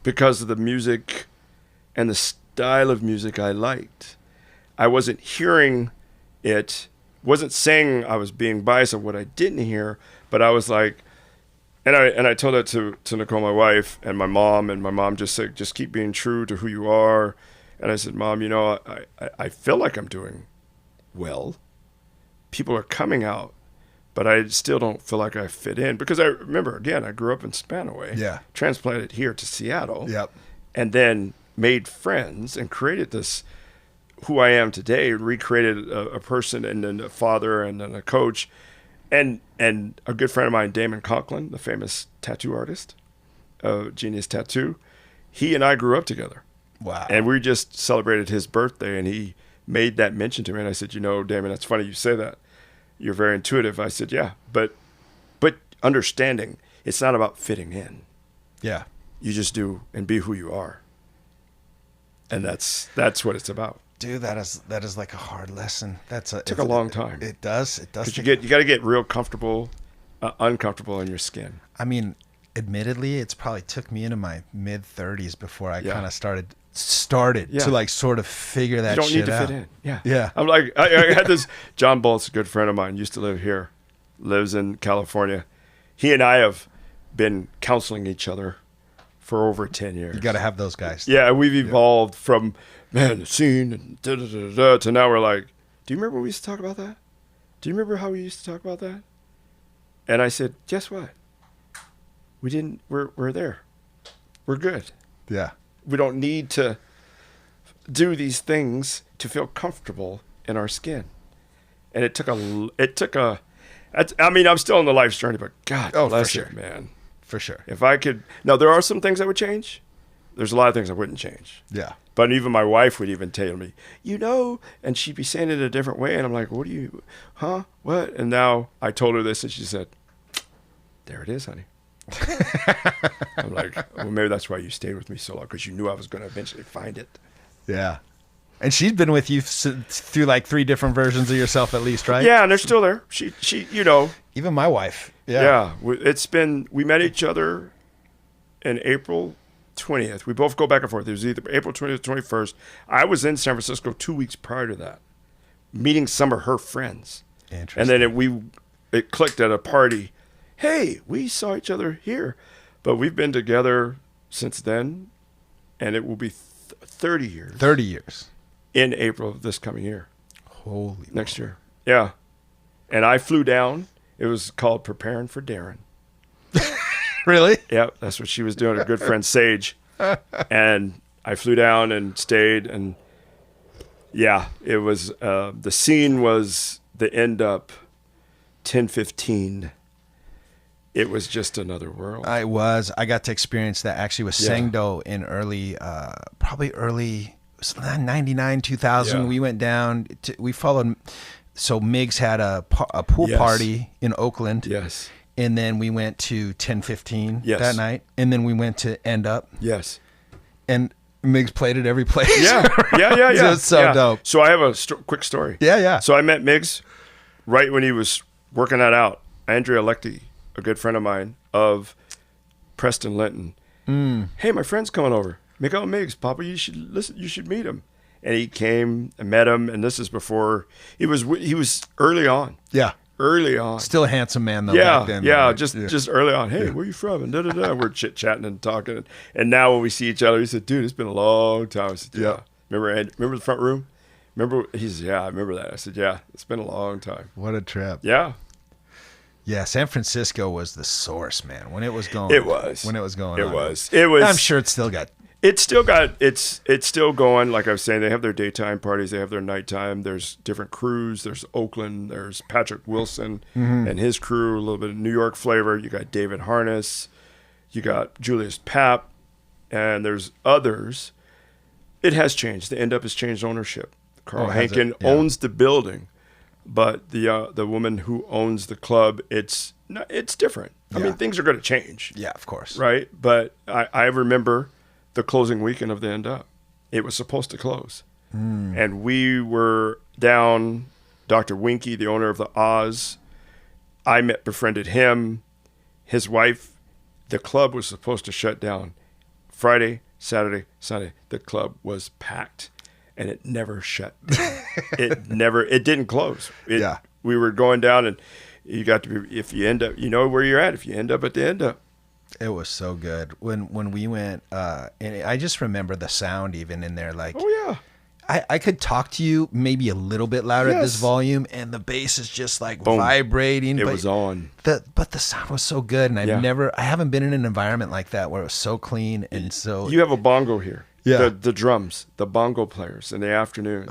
Because of the music and the style of music I liked. I wasn't hearing it, wasn't saying I was being biased of what I didn't hear, but I was like, and I told that to Nicole, my wife, and my mom just said, just keep being true to who you are. And I said, Mom, I feel like I'm doing well. People are coming out, but I still don't feel like I fit in, because I remember, again, I grew up in Spanaway, transplanted here to Seattle, and then made friends and created this, who I am today, recreated a person and then a father and then a coach. And a good friend of mine, Damon Conklin, the famous tattoo artist, Genius Tattoo, he and I grew up together. Wow. And we just celebrated his birthday, and he made that mention to me. And I said, Damon, that's funny you say that. You're very intuitive. I said, yeah, but understanding, it's not about fitting in. Yeah. You just do and be who you are. And that's what it's about. Dude, that is like a hard lesson. It took a long time. It does. Because you got to get real comfortable, uncomfortable in your skin. I mean, admittedly, it's probably took me into my mid 30s before I kind of started to like sort of figure that shit out. You don't need to fit in. Yeah. Yeah. I'm like, I had this, John Bolt's a good friend of mine, used to live here, lives in California. He and I have been counseling each other for over 10 years. You got to have those guys. Yeah, we've evolved from, the scene and to now we're like, do you remember we used to talk about that? Do you remember how we used to talk about that? And I said, guess what? We're there. We're good. Yeah. We don't need to do these things to feel comfortable in our skin. And it took a, I mean, I'm still on the life's journey, but God bless it, man. For sure. If I could, now there are some things I would change. There's a lot of things I wouldn't change. Yeah. But even my wife would even tell me, and she'd be saying it a different way. And I'm like, what? And now I told her this, and she said, there it is, honey. I'm like, well, maybe that's why you stayed with me so long, because you knew I was going to eventually find it. Yeah. And she's been with you through like 3 different versions of yourself at least, right? Yeah, and they're still there. She Even my wife. Yeah. Yeah. We met each other in April 20th. We both go back and forth. It was either April 20th or 21st. I was in San Francisco 2 weeks prior to that, meeting some of her friends. Interesting. And then it clicked at a party. Hey, we saw each other here. But we've been together since then, and it will be 30 years. 30 years. In April of this coming year. Holy Next year. Yeah. And I flew down. It was called Preparing for Darren. Really? Yeah, that's what she was doing, her good friend Sage. And I flew down and stayed, and yeah, it was, the scene was the end up 10:15. It was just another world. I got to experience that actually with Sangdo in probably early 99, 2000. Yeah. We went down, we followed, so Miggs had a pool party in Oakland. Yes. And then we went to 10:15 that night. And then we went to End Up. Yes. And Miggs played at every place. Yeah. So it's so dope. So I have a quick story. Yeah. So I met Miggs right when he was working that out. Andrea Lecty, a good friend of mine, of Preston Linton. Hey, my friend's coming over. Miguel Miggs, Papa, you should listen. You should meet him. And he came and met him. And this is before he was early on. Yeah. Early on. Still a handsome man though. Yeah, back then, yeah, right? just early on. Hey, where you from? And we're chit chatting and talking. And now when we see each other, he said, "Dude, it's been a long time." I said, "Yeah." Remember the front room? Remember? He said, "Yeah, I remember that." I said, "Yeah, it's been a long time." What a trip. Yeah. Yeah, San Francisco was the source, man. When it was going. It was. When it was going. It on. was. It was. I'm sure it's still got. It's still going. Like I was saying, they have their daytime parties, they have their nighttime. There's different crews. There's Oakland. There's Patrick Wilson and his crew. A little bit of New York flavor. You got David Harness. You got Julius Papp, and there's others. It has changed. The End Up has changed ownership. Carl Hankin owns the building, but the woman who owns the club, it's different. I mean, things are going to change. Yeah, of course. Right, but I remember the closing weekend of the End Up. It was supposed to close. And we were down, Dr. Winky, the owner of the Oz. I befriended him, his wife. The club was supposed to shut down Friday, Saturday, Sunday. The club was packed and it never shut down. It didn't close. We were going down and you got to be, if you end up, you know where you're at. If you end up at the End Up. It was so good when we went, and I just remember the sound even in there. Like, oh yeah, I could talk to you maybe a little bit louder at this volume, and the bass is just like boom, vibrating. It was on. But the sound was so good, and I haven't been in an environment like that where it was so clean and so. You have a bongo here. Yeah. The drums, the bongo players in the afternoon.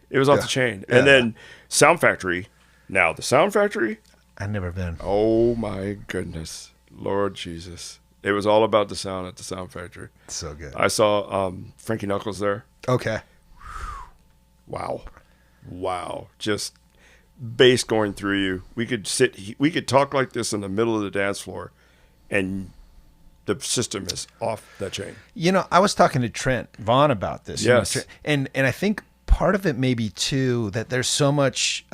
It was off the chain, and then Sound Factory. Now the Sound Factory. I've never been. Oh my goodness. Lord Jesus. It was all about the sound at the Sound Factory. So good. I saw Frankie Knuckles there. Okay. Wow. Just bass going through you. We could talk like this in the middle of the dance floor and the system is off the chain. You know, I was talking to Trent Vaughn about this. Yes. You know, and I think part of it may be too that there's so much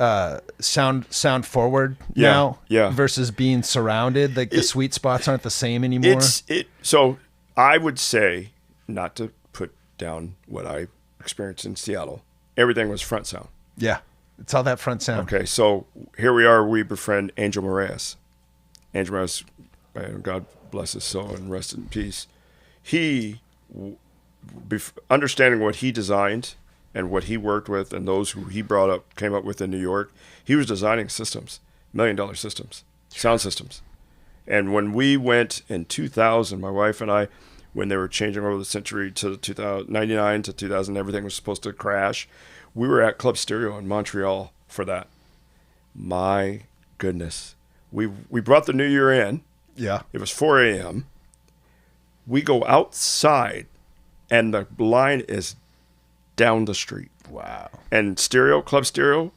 sound forward now versus being surrounded. Like the sweet spots aren't the same anymore. So I would say, not to put down what I experienced in Seattle, everything was front sound. Yeah, it's all that front sound. Okay, so here we are. We befriend Angel Moraes. Angel Moraes, God bless his soul and rest in peace. He, understanding what he designed and what he worked with and those who he came up with in New York, he was designing systems, $1 million systems, sound systems. And when we went in 2000, my wife and I, when they were changing over the century to 1999 to 2000, everything was supposed to crash. We were at Club Stereo in Montreal for that. My goodness. We brought the new year in. Yeah. It was 4 a.m. We go outside and the line is down the street. Wow. And Club Stereo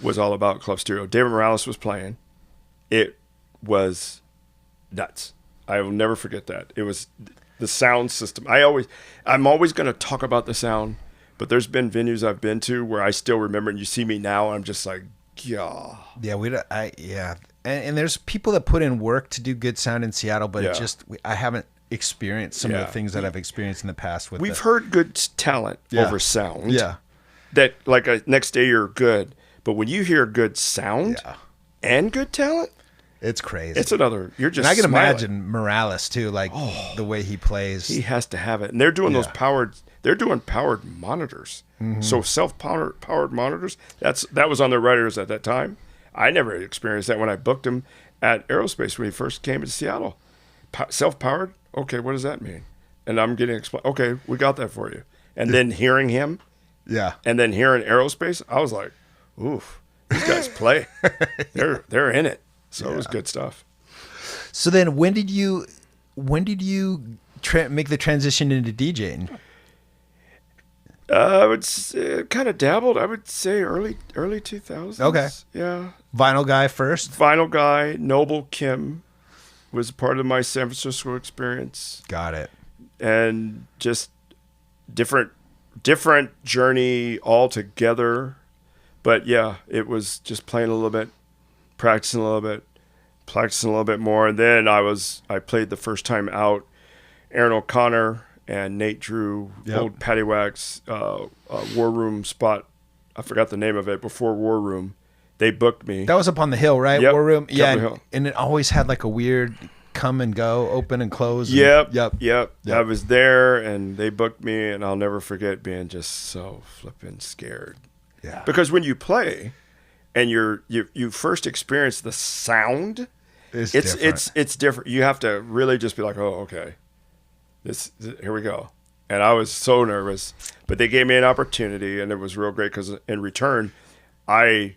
was all about Club Stereo. David Morales was playing. It was nuts. I will never forget that. It was the sound system. I'm always going to talk about the sound, but there's been venues I've been to where I still remember, and you see me now, and I'm just like, yeah. Yeah, and there's people that put in work to do good sound in Seattle, but I haven't experienced some of the things that I've experienced in the past. We've heard good talent over sound. Yeah. That next day you're good, but when you hear good sound and good talent, it's crazy. It's another. You're just. And I can smiling. imagine Morales too, like the way he plays. He has to have it, and they're doing those powered. They're doing powered monitors. Mm-hmm. So self-powered monitors. That was on their writers at that time. I never experienced that when I booked him at Aerospace when he first came to Seattle. Self-powered. Okay, what does that mean? And I'm getting explained. Okay, we got that for you. And then hearing him. Yeah. And then hearing Aerospace, I was like, oof, these guys play. They're in it. So it was good stuff. So then when did you make the transition into DJing? I would kind of dabbled. I would say early 2000s. Okay. Yeah. Vinyl guy first? Vinyl guy. Noble Kim was part of my San Francisco experience. Got it. And just different journey altogether. But yeah, it was just playing a little bit, practicing a little bit, practicing a little bit more. And then I played the first time out. Aaron O'Connor and Nate Drew, old Patty Wax, War Room spot. I forgot the name of it, before War Room. They booked me. That was up on the hill, right? Yep. War Room. Yeah, Hill. and it always had like a weird come and go, open and close. Yep. I was there, and they booked me, and I'll never forget being just so flipping scared. Yeah. Because when you play, and you first experience the sound, it's different. You have to really just be like, oh, okay, here we go. And I was so nervous, but they gave me an opportunity, and it was real great because in return, I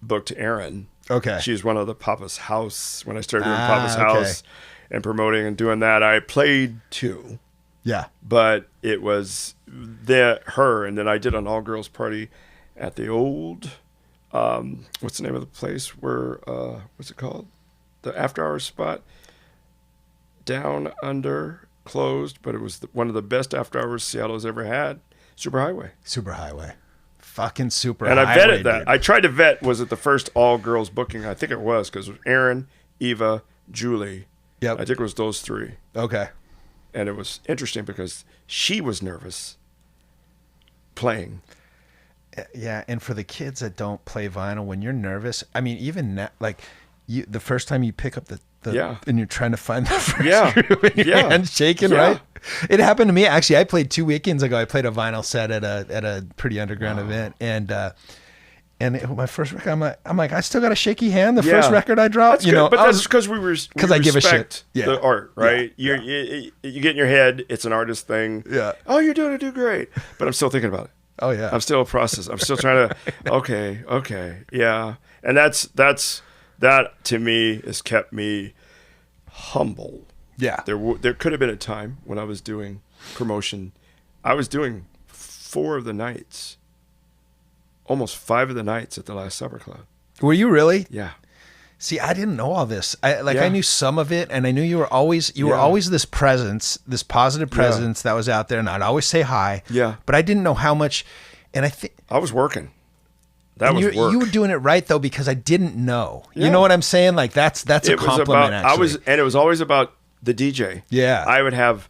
booked Erin. Okay. She's one of the Pappa's House. When I started doing Pappa's House and promoting and doing that, I played 2. Yeah. But it was her, and then I did an all-girls party at the old, what's the name of the place where, what's it called? The after-hours spot? Down Under, closed, but it was one of the best after-hours Seattle's ever had. Superhighway. Fucking super. And I vetted that. Dude. I tried to vet, was it the first all-girls booking? I think it was, because it was Aaron, Eva, Julie. Yep. I think it was those 3. Okay. And it was interesting because she was nervous playing. Yeah, and for the kids that don't play vinyl, when you're nervous, I mean, even now, like, the first time you pick up the and you're trying to find the first groove and your hand's shaking, right? It happened to me actually. I played 2 weekends ago. I played a vinyl set at a pretty underground event, and my first record, I'm like, I still got a shaky hand. The first record I dropped, that's but that's because we I give a shit. The art, right? Yeah. You get in your head, it's an artist thing. Yeah. Oh, you're doing it, do great. But I'm still thinking about it. Oh yeah. I'm still a process. I'm still trying to. Okay, yeah. And that to me has kept me humble. Yeah. There could have been a time when I was doing promotion. I was doing 4 of the nights, almost 5 of the nights at the last Supper Club. Were you really? Yeah. See, I didn't know all this. I knew some of it, and I knew you were always this presence, this positive presence that was out there, and I'd always say hi. Yeah. But I didn't know how much, and I think I was working. That was work. You were doing it right though, because I didn't know. Yeah. You know what I'm saying? Like that's a compliment. Actually, and it was always about the DJ. Yeah. I would have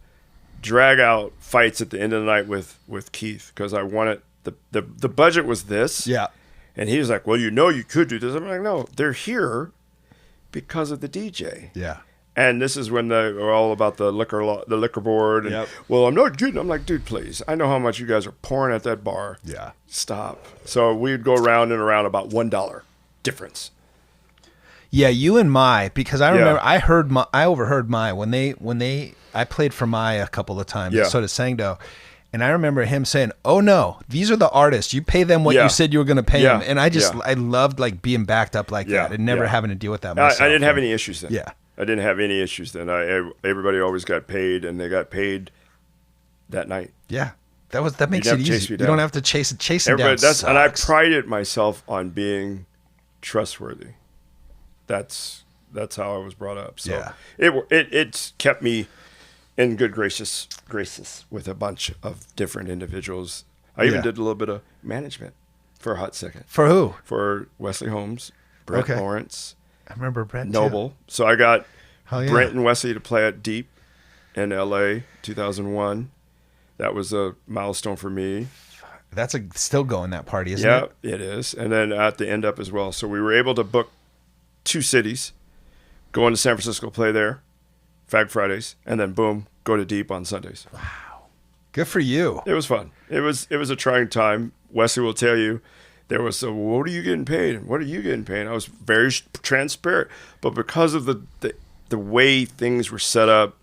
drag out fights at the end of the night with Keith because I wanted the budget was this. Yeah. And he was like, "Well, you could do this." I'm like, "No, they're here because of the DJ." Yeah. And this is when they were all about the liquor board. And, well, I'm not good. I'm like, dude, please. I know how much you guys are pouring at that bar. Yeah. Stop. So we'd go round and around about $1 difference. Yeah, you and because I remember I overheard when I played for a couple of times. Yeah. So did Sangdo. And I remember him saying, "Oh no, these are the artists. You pay them what you said you were going to pay them." And I loved like being backed up like that and never having to deal with that myself. I didn't have any issues then. Yeah. I didn't have any issues then. Everybody always got paid, and they got paid that night. Yeah, that makes it easy. You don't have to chase it down. And I prided myself on being trustworthy. That's how I was brought up. So it's kept me in good graces with a bunch of different individuals. I even did a little bit of management for a hot second. For who? For Wesley Holmes, Brent Lawrence. I remember Brent Noble. Too. So I got Brent and Wesley to play at Deep in LA 2001. That was a milestone for me. That's still going, that party, isn't it? Yeah, it is. And then at the End Up as well. So we were able to book 2 cities, go into San Francisco, play there, Fag Fridays, and then boom, go to Deep on Sundays. Wow. Good for you. It was fun. It was a trying time. Wesley will tell you, there was what are you getting paid? And what are you getting paid? And I was very transparent. But because of the way things were set up,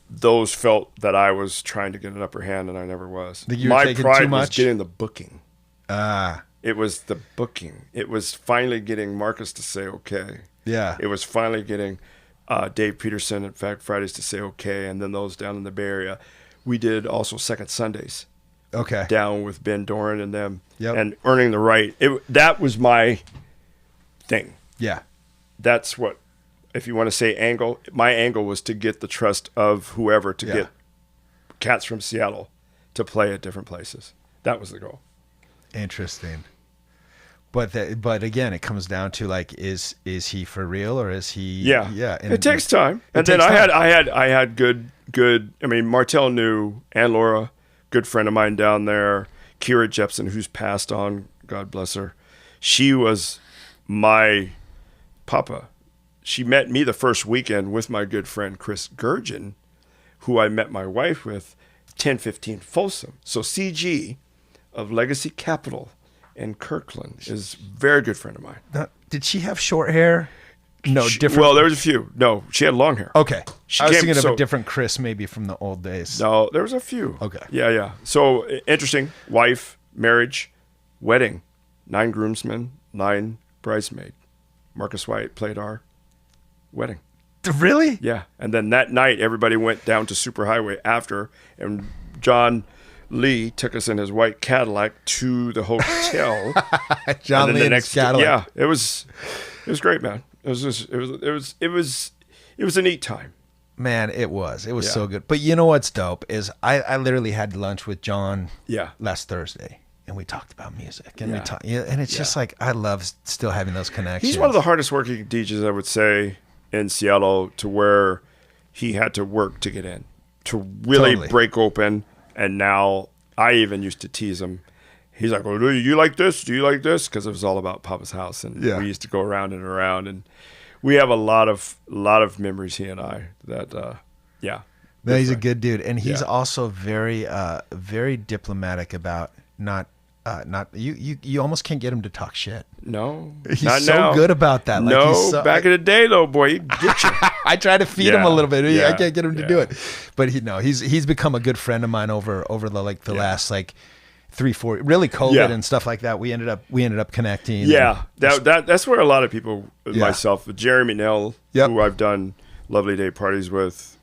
those felt that I was trying to get an upper hand, and I never was. My pride was getting the booking. It was the booking. It was finally getting Marcus to say okay. Yeah. It was finally getting Dave Peterson at Fag Fridays to say okay, and then those down in the Bay Area. We did also Second Sundays. Okay. Down with Ben Doran and them, and earning the right. That was my thing. Yeah. That's what, if you want to say angle, my angle was to get the trust of whoever to get cats from Seattle to play at different places. That was the goal. Interesting. But again, it comes down to like, is he for real or is he? Yeah. And It takes time. And then I had good. I mean, Martell knew Ann Laura, good friend of mine down there, Kira Jepson, who's passed on, God bless her. She was my papa. She met me the first weekend with my good friend Chris Gurgin, who I met my wife with, 1015 Folsom. So CG of Legacy Capital in Kirkland is a very good friend of mine. Now, did she have short hair? No, different. Well, there was a few. No, she had long hair. Okay. I was thinking of a different Chris, maybe from the old days. No, there was a few. Okay. Yeah. So interesting. Wife, marriage, wedding, 9 groomsmen, 9 bridesmaid. Marcus White played our wedding. Really? Yeah. And then that night, everybody went down to Superhighway after, and John Lee took us in his white Cadillac to the hotel. John Lee in his Cadillac. Yeah, it was great, man. It was a neat time. Man, it was so good. But you know what's dope is I literally had lunch with John last Thursday, and we talked about music, and and it's just like, I love still having those connections. He's one of the hardest working DJs, I would say, in Seattle, to where he had to work to get in, to really break open. And now I even used to tease him. He's like, "Oh, do you like this? Do you like this?" Because it was all about Papa's house, and we used to go around and around, and we have a lot of memories, he and I. That No, he's a good dude, and he's also very very diplomatic about not you almost can't get him to talk shit. No, he's not so now. good about that. Like, no, back in the day though, boy, he'd get you. I try to feed him a little bit. I can't get him to do it, but he's become a good friend of mine over the last 3-4, really COVID and stuff like that. We ended up connecting. Yeah, that's where a lot of people, myself, Jeremy Nell, who I've done Lovely Day parties with.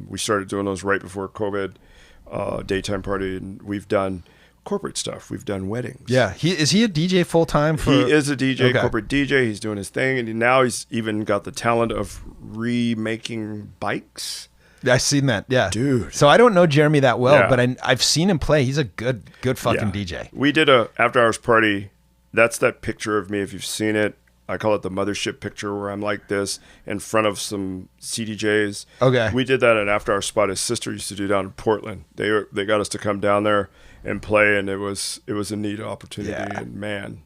We started doing those right before COVID, daytime party, and we've done corporate stuff. We've done weddings. Yeah, is he a DJ full time? He is a DJ, corporate DJ. He's doing his thing, and now he's even got the talent of remaking bikes. I've seen that, yeah, dude. So I don't know Jeremy that well, but I've seen him play. He's a good fucking DJ. We did a after hours party. That's that picture of me. If you've seen it, I call it the mothership picture, where I'm like this in front of some CDJs. Okay, we did that at after hours spot. His sister used to do down in Portland. They got us to come down there and play, and it was a neat opportunity. And man,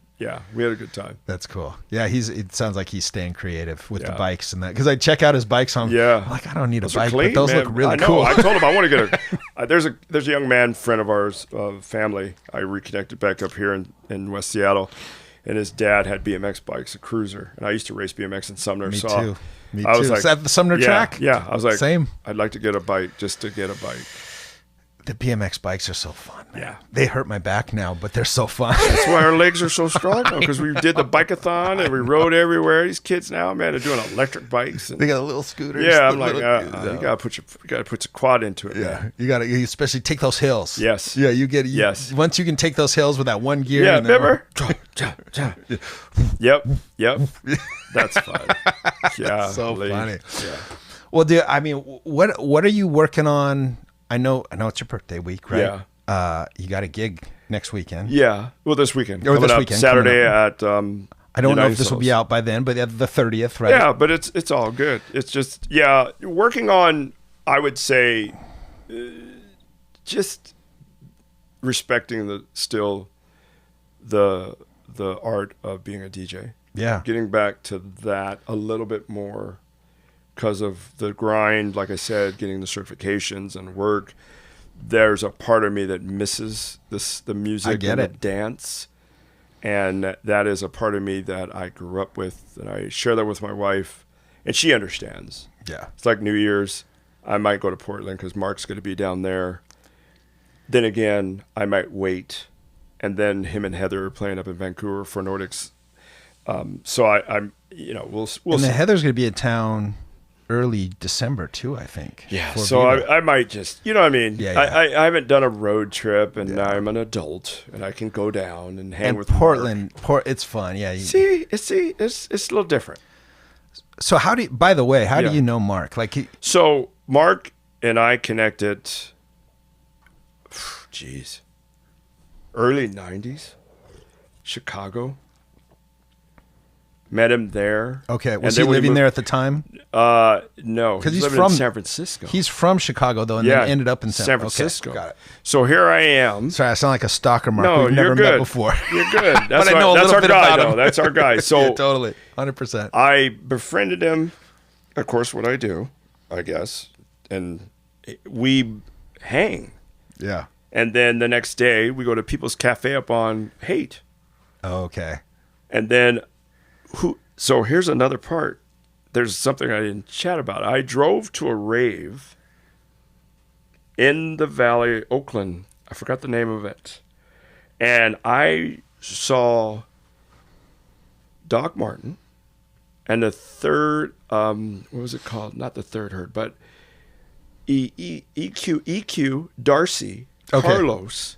we had a good time. That's cool. Yeah, it sounds like he's staying creative with the bikes and that, because I check out his bikes on. I'm like, I don't need those a bike, clean, but those man. look really I know. cool. I told him I want to get a. There's a young man friend of ours, family. I reconnected back up here in West Seattle, and his dad had BMX bikes, a cruiser, and I used to race BMX in Sumner. Me too. I was like, is that the Sumner track? Yeah, I was like, same. I'd like to get a bike just to get a bike. The BMX bikes are so fun, man. Yeah. They hurt my back now, but they're so fun. That's why our legs are so strong, because we did the bike-a-thon and we rode everywhere. These kids now, man, are doing electric bikes. And, they got little scooters. Yeah, I'm like, you gotta put your quad into it. Yeah, man. you especially take those hills. Yes. Yeah, once you can take those hills with that one gear. Yeah, remember? Yep. That's fun. Yeah, so funny. Yeah. Well, dude, I mean, what are you working on? I know it's your birthday week, right? Yeah. You got a gig next weekend. Yeah. Well, this weekend. Or this weekend. Saturday at I don't know if this will be out by then, but the 30th, right? Yeah, but it's all good. It's just working on, I would say, just respecting the art of being a DJ. Yeah. Getting back to that a little bit more, because of the grind, like I said, getting the certifications and work. There's a part of me that misses the music and the dance. And that is a part of me that I grew up with, and I share that with my wife, and she understands. Yeah. It's like New Year's. I might go to Portland because Mark's going to be down there. Then again, I might wait. And then him and Heather are playing up in Vancouver for Nordics. So I'm, we'll and then Heather's going to be in town early December too, I think. Yeah. So I might just, you know what I mean? Yeah. I haven't done a road trip, and now I'm an adult and I can go down and hang with Portland. It's fun. Yeah. It's a little different. So by the way, how do you know Mark? So Mark and I connected, early 90s, Chicago. Met him there. Okay. Was he living there at the time? No. Because he's living from in San Francisco. He's from Chicago, though, and then ended up in San Francisco. Okay, got it. So here I am. Sorry, I sound like a stalker, Mark. No, We've you're never good. met before. You're good. That's But I know a that's little our bit guy, about him. though. That's our guy. So Yeah, totally. 100%. I befriended him, of course, what I do, I guess, and we hang. Yeah. And then the next day, we go to People's Cafe up on Haight. Oh, okay. And then, so here's another part. There's something I didn't chat about. I drove to a rave in the Valley, Oakland. I forgot the name of it. And I saw Doc Martin and the third, what was it called? Not the third herd, but EQ, Darcy, Okay. Carlos,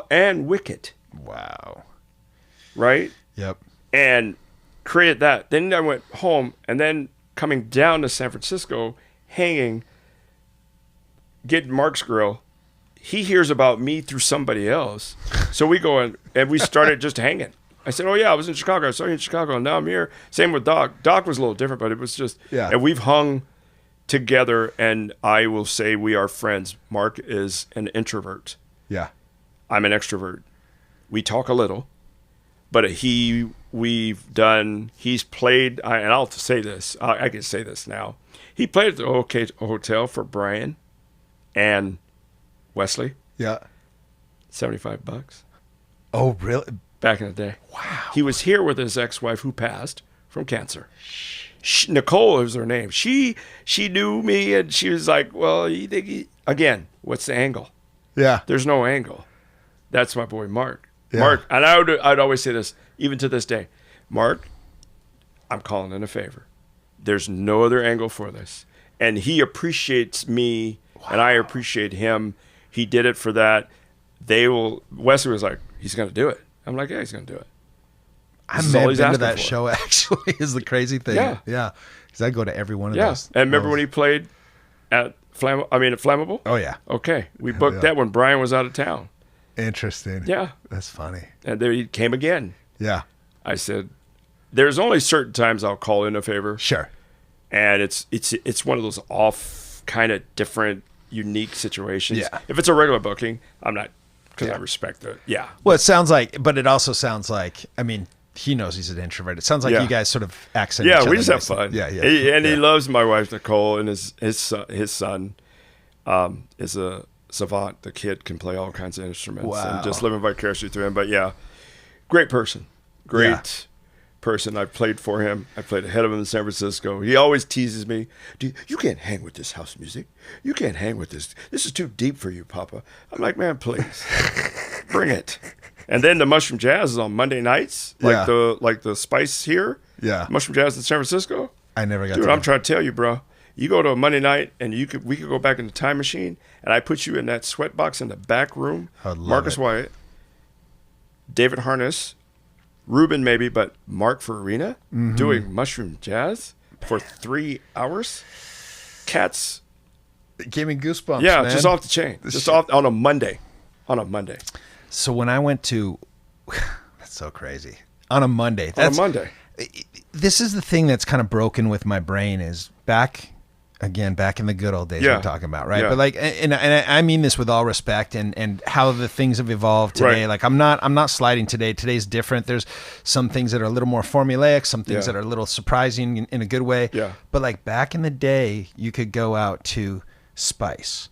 and Wicket. Wow. Right? Yep. And created that. Then I went home, and then coming down to San Francisco, hanging, getting Mark's Grill. He hears about me through somebody else. So we go in, and we started just hanging. I said, oh, yeah, I was in Chicago. I saw you in Chicago, and now I'm here. Same with Doc. Doc was a little different, but it was just, and we've hung together, and I will say we are friends. Mark is an introvert. Yeah. I'm an extrovert. We talk a little, but he's played, and I'll say this, I can say this now. He played at the OK Hotel for Brian and Wesley. Yeah. $75. Oh, really? Back in the day. Wow. He was here with his ex-wife who passed from cancer. Nicole is her name. She knew me, and she was like, well, you think again, what's the angle? Yeah. There's no angle. That's my boy Mark. Yeah. Mark, and I'd always say this, even to this day. Mark, I'm calling in a favor. There's no other angle for this. And he appreciates me, and I appreciate him. He did it for that. Wesley was like, he's going to do it. I'm like, yeah, he's going to do it. I may have been to that show, actually, is the crazy thing. Yeah. Yeah. Because I go to every one of those. And remember when he played at Flammable? Oh, yeah. Okay. We booked that when Brian was out of town. Interesting. Yeah. That's funny. And there he came again. Yeah. I said, there's only certain times I'll call in a favor. Sure. And it's one of those off kind of different, unique situations. Yeah. If it's a regular booking, I'm not, because I respect it. Yeah. Well, it sounds like, but it also sounds like, I mean, he knows he's an introvert. It sounds like you guys sort of accent each other. Yeah, we just have nicely. fun. Yeah, yeah. He loves my wife, Nicole, and his son is a savant. The kid can play all kinds of instruments. Wow. And just living vicariously through him. But yeah, great person. Great person. I played for him. I played ahead of him in San Francisco. He always teases me. You can't hang with this house music. You can't hang with this. This is too deep for you, Papa. I'm like, man, please. Bring it. And then the Mushroom Jazz is on Monday nights, like the Spice here. Yeah. Mushroom Jazz in San Francisco. I never got Dude, to I'm trying to tell you, bro. You go to a Monday night, and we could go back in the time machine, and I put you in that sweatbox in the back room. Marcus Wyatt, David Harness, Ruben maybe, but Mark Farina doing Mushroom Jazz for 3 hours. Cats. It gave me goosebumps, Yeah, man. just off the chain. On a Monday. On a Monday. So when I went to, that's so crazy. On a Monday. This is the thing that's kind of broken with my brain is back in the good old days we're talking about, right? Yeah. But like, and I mean this with all respect and how the things have evolved today. Right. Like I'm not sliding today. Today's different. There's some things that are a little more formulaic, some things that are a little surprising in a good way. Yeah. But like back in the day, you could go out to Spice,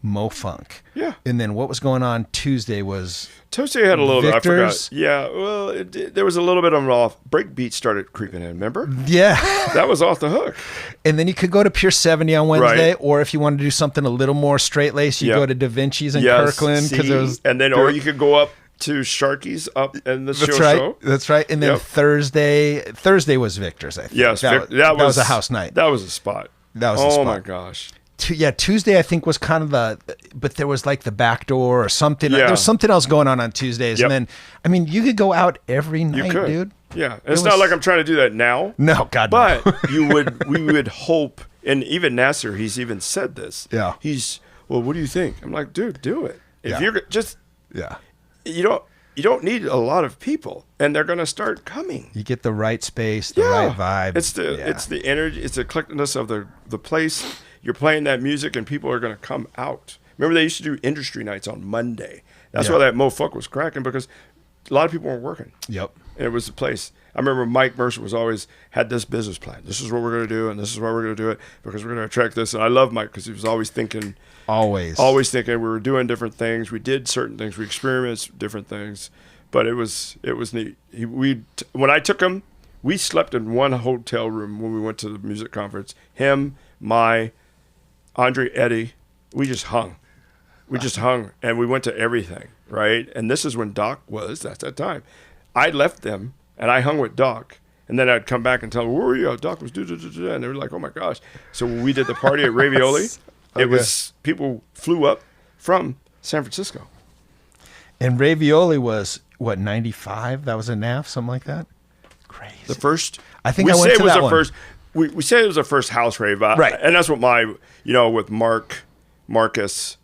Mo Funk. Yeah. And then what was going on Tuesday had a little bit. I Victor's. forgot. Yeah. Well, there was a little bit of an off. Breakbeat started creeping in. Remember? Yeah. That was off the hook. And then you could go to Pure 70 on Wednesday, or if you wanted to do something a little more straight laced, you go to Da Vinci's in Kirkland because it was. And then, or you could go up to Sharky's up in the show. That's right. And then Thursday was Victor's. I think. Yes, that was a house night. That was a spot. That was. Oh my gosh. Tuesday I think was kind of but there was like the back door or something. Yeah. There was something else going on Tuesdays, and then I mean you could go out every night, dude. Yeah, it's not like I'm trying to do that now. No, God, but no. we would hope, and even Nasser, he's even said this. Yeah, well, what do you think? I'm like, dude, do it. If you're just, you you don't need a lot of people, and they're going to start coming. You get the right space, the right vibe. It's the energy. It's the eclecticness of the place. You're playing that music, and people are going to come out. Remember, they used to do industry nights on Monday. That's why that mofuck was cracking, because a lot of people weren't working. Yep. And it was the place. I remember Mike Mercer was always had this business plan. This is what we're going to do, and this is why we're going to do it, because we're going to attract this. And I love Mike because he was always thinking. Always thinking. We were doing different things. We did certain things. We experienced different things. But it was neat. When I took him, we slept in one hotel room when we went to the music conference. Him, Andre, Eddie, we just hung. And we went to everything, right? And this is when Doc was at that time. I left them, and I hung with Doc. And then I'd come back and tell them, where were you? Doc was do-do-do-do. And they were like, oh, my gosh. So when we did the party at Ravioli, it was people flew up from San Francisco. And Ravioli was, what, 95? That was a NAF, something like that? Crazy. The first. I think I went to that one. First, we say it was the first house rave. Right. And that's what with Marcus,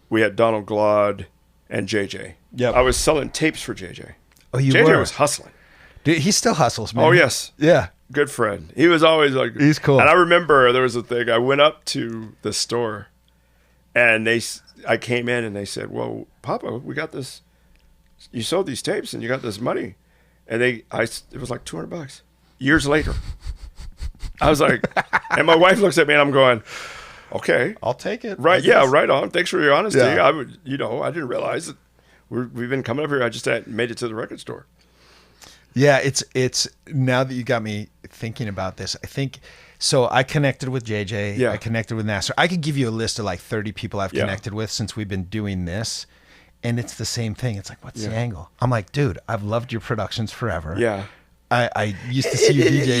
we had Donald Glaude and JJ. Yep. I was selling tapes for JJ. Oh, you JJ were? was hustling. Dude, he still hustles, man. Oh, yes. Yeah. Good friend. He was always like... He's cool. And I remember there was a thing. I went up to the store, and I came in, and they said, well, Papa, we got this... You sold these tapes, and you got this money. And it was like $200. Years later. I was like... And my wife looks at me, and I'm going... Okay, I'll take it. Right? Yeah, right on. Thanks for your honesty. Yeah. I didn't realize that we've been coming up here. I just hadn't made it to the record store. Yeah, it's now that you got me thinking about this. I think so. I connected with JJ. Yeah. I connected with Nasser. I could give you a list of like 30 people I've connected with since we've been doing this, and it's the same thing. It's like, what's the angle? I'm like, dude, I've loved your productions forever. Yeah, I used to see you DJ.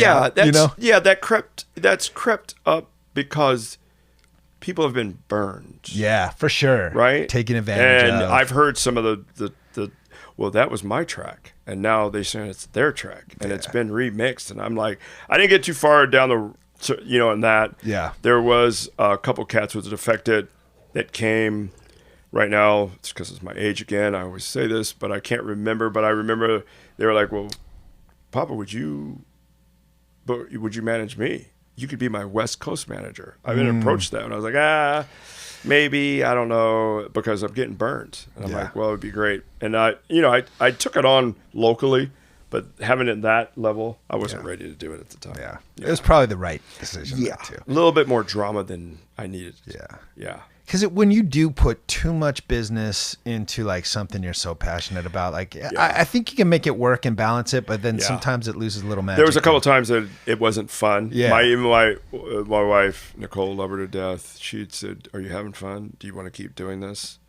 That's crept up because people have been burned. Yeah, for sure. Right? Taking advantage of. And I've heard some of the well, that was my track. And now they say it's their track. And it's been remixed. And I'm like, I didn't get too far down in that. Yeah. There was a couple cats with Defected that came right now. It's because it's my age again. I always say this, but I can't remember. But I remember they were like, well, Papa, would you manage me? You could be my West Coast manager. I've been approached that, and I was like, maybe, I don't know, because I'm getting burned. And I'm like, well, it would be great. And I took it on locally, but having it at that level, I wasn't ready to do it at the time. Yeah. It was probably the right decision. Yeah, too. A little bit more drama than I needed. Yeah. Because when you do put too much business into like something you're so passionate about, like I think you can make it work and balance it, but then sometimes it loses a little magic. There was a couple of times that it wasn't fun. Yeah. Even my wife, Nicole, love her to death. She'd said, "Are you having fun? Do you want to keep doing this?"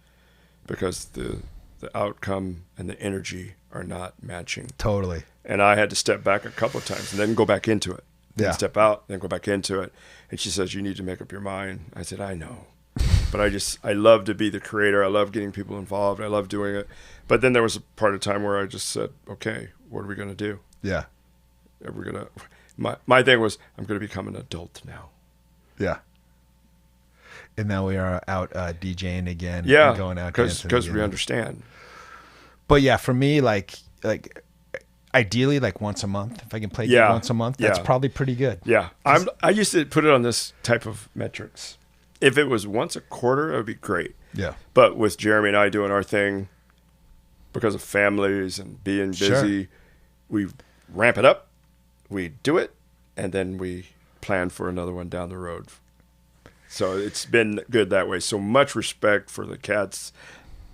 Because the outcome and the energy are not matching. Totally. And I had to step back a couple of times and then go back into it. Then step out, then go back into it. And she says, "You need to make up your mind." I said, "I know." But I love to be the creator. I love getting people involved. I love doing it. But then there was a part of time where I just said, okay, what are we going to do? Yeah. My thing was, I'm going to become an adult now. Yeah. And now we are out DJing again. Yeah. And going out because we understand. But yeah, for me, like ideally like once a month, if I can play once a month, that's probably pretty good. Yeah. I used to put it on this type of metrics. If it was once a quarter, it would be great. Yeah. But with Jeremy and I doing our thing, because of families and being busy, we ramp it up, we do it, and then we plan for another one down the road. So it's been good that way. So much respect for the cats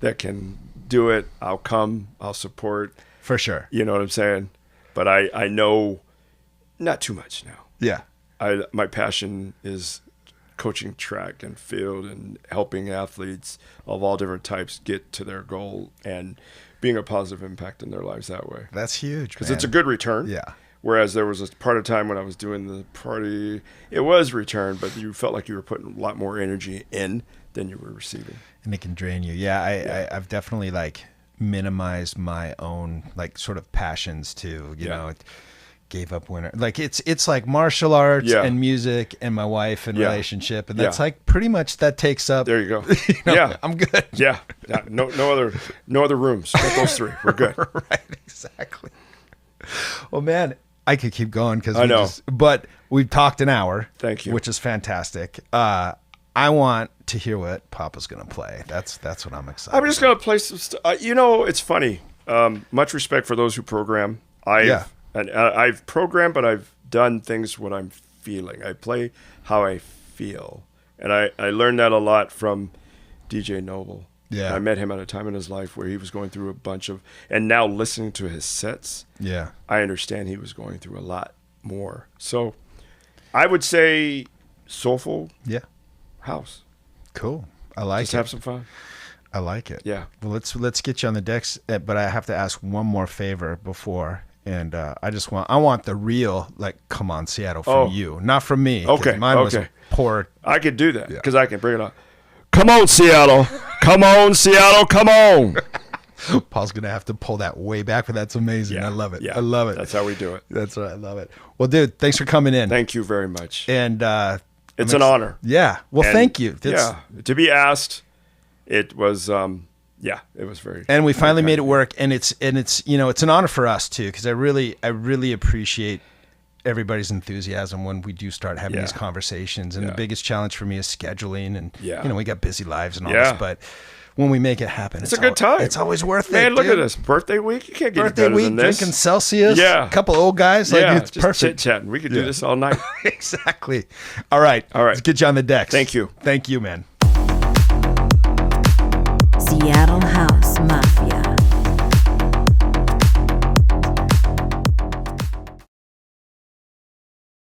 that can do it. I'll come, I'll support. For sure. You know what I'm saying? But I know not too much now. Yeah. My passion is coaching track and field and helping athletes of all different types get to their goal and being a positive impact in their lives that way. That's huge, because it's a good return. Yeah. Whereas there was a part of time when I was doing the party, it was return, but you felt like you were putting a lot more energy in than you were receiving. And it can drain you. Yeah. I've definitely like minimized my own like sort of passions too, you know, gave up winter. Like it's like martial arts and music and my wife and relationship, and that's like pretty much that takes up. There you go. Yeah, I'm good. Yeah. No other rooms. But those three, we're good. Right, exactly. Well, man, I could keep going because I know, but we've talked an hour. Thank you, which is fantastic. I want to hear what Pappa's going to play. That's what I'm excited. I'm just going to play some stuff. It's funny. Much respect for those who program. I've programmed, but I've done things what I'm feeling. I play how I feel. And I learned that a lot from DJ Noble. Yeah. I met him at a time in his life where he was going through a bunch of, and now listening to his sets, I understand he was going through a lot more. So I would say soulful house. Cool. I like Just have some fun. I like it. Yeah. Well, let's get you on the decks, but I have to ask one more favor before. And I want the real, like, come on, Seattle from you, not from me. Okay. Mine was poor. I could do that because I can bring it up. Come on, Seattle. Come on, Seattle. Come on. Paul's going to have to pull that way back, but that's amazing. I love it. Yeah. I love it. That's how we do it. That's what I love it. Well, dude, thanks for coming in. Thank you very much. And it's an honor. Yeah. Well, thank you. To be asked, it was it was very. And we finally made it work, and it's it's an honor for us too, because I really appreciate everybody's enthusiasm when we do start having these conversations. And the biggest challenge for me is scheduling, and we got busy lives and all this, but when we make it happen, it's a good time. It's always worth it. Man, look at this birthday week. You can't get birthday better week, than this. Drinking Celsius. Yeah, a couple old guys. Like, it's just perfect. chit-chatting. We could do this all night. Exactly. All right. Let's get you on the decks. Thank you. Thank you, man. Seattle House Mafia.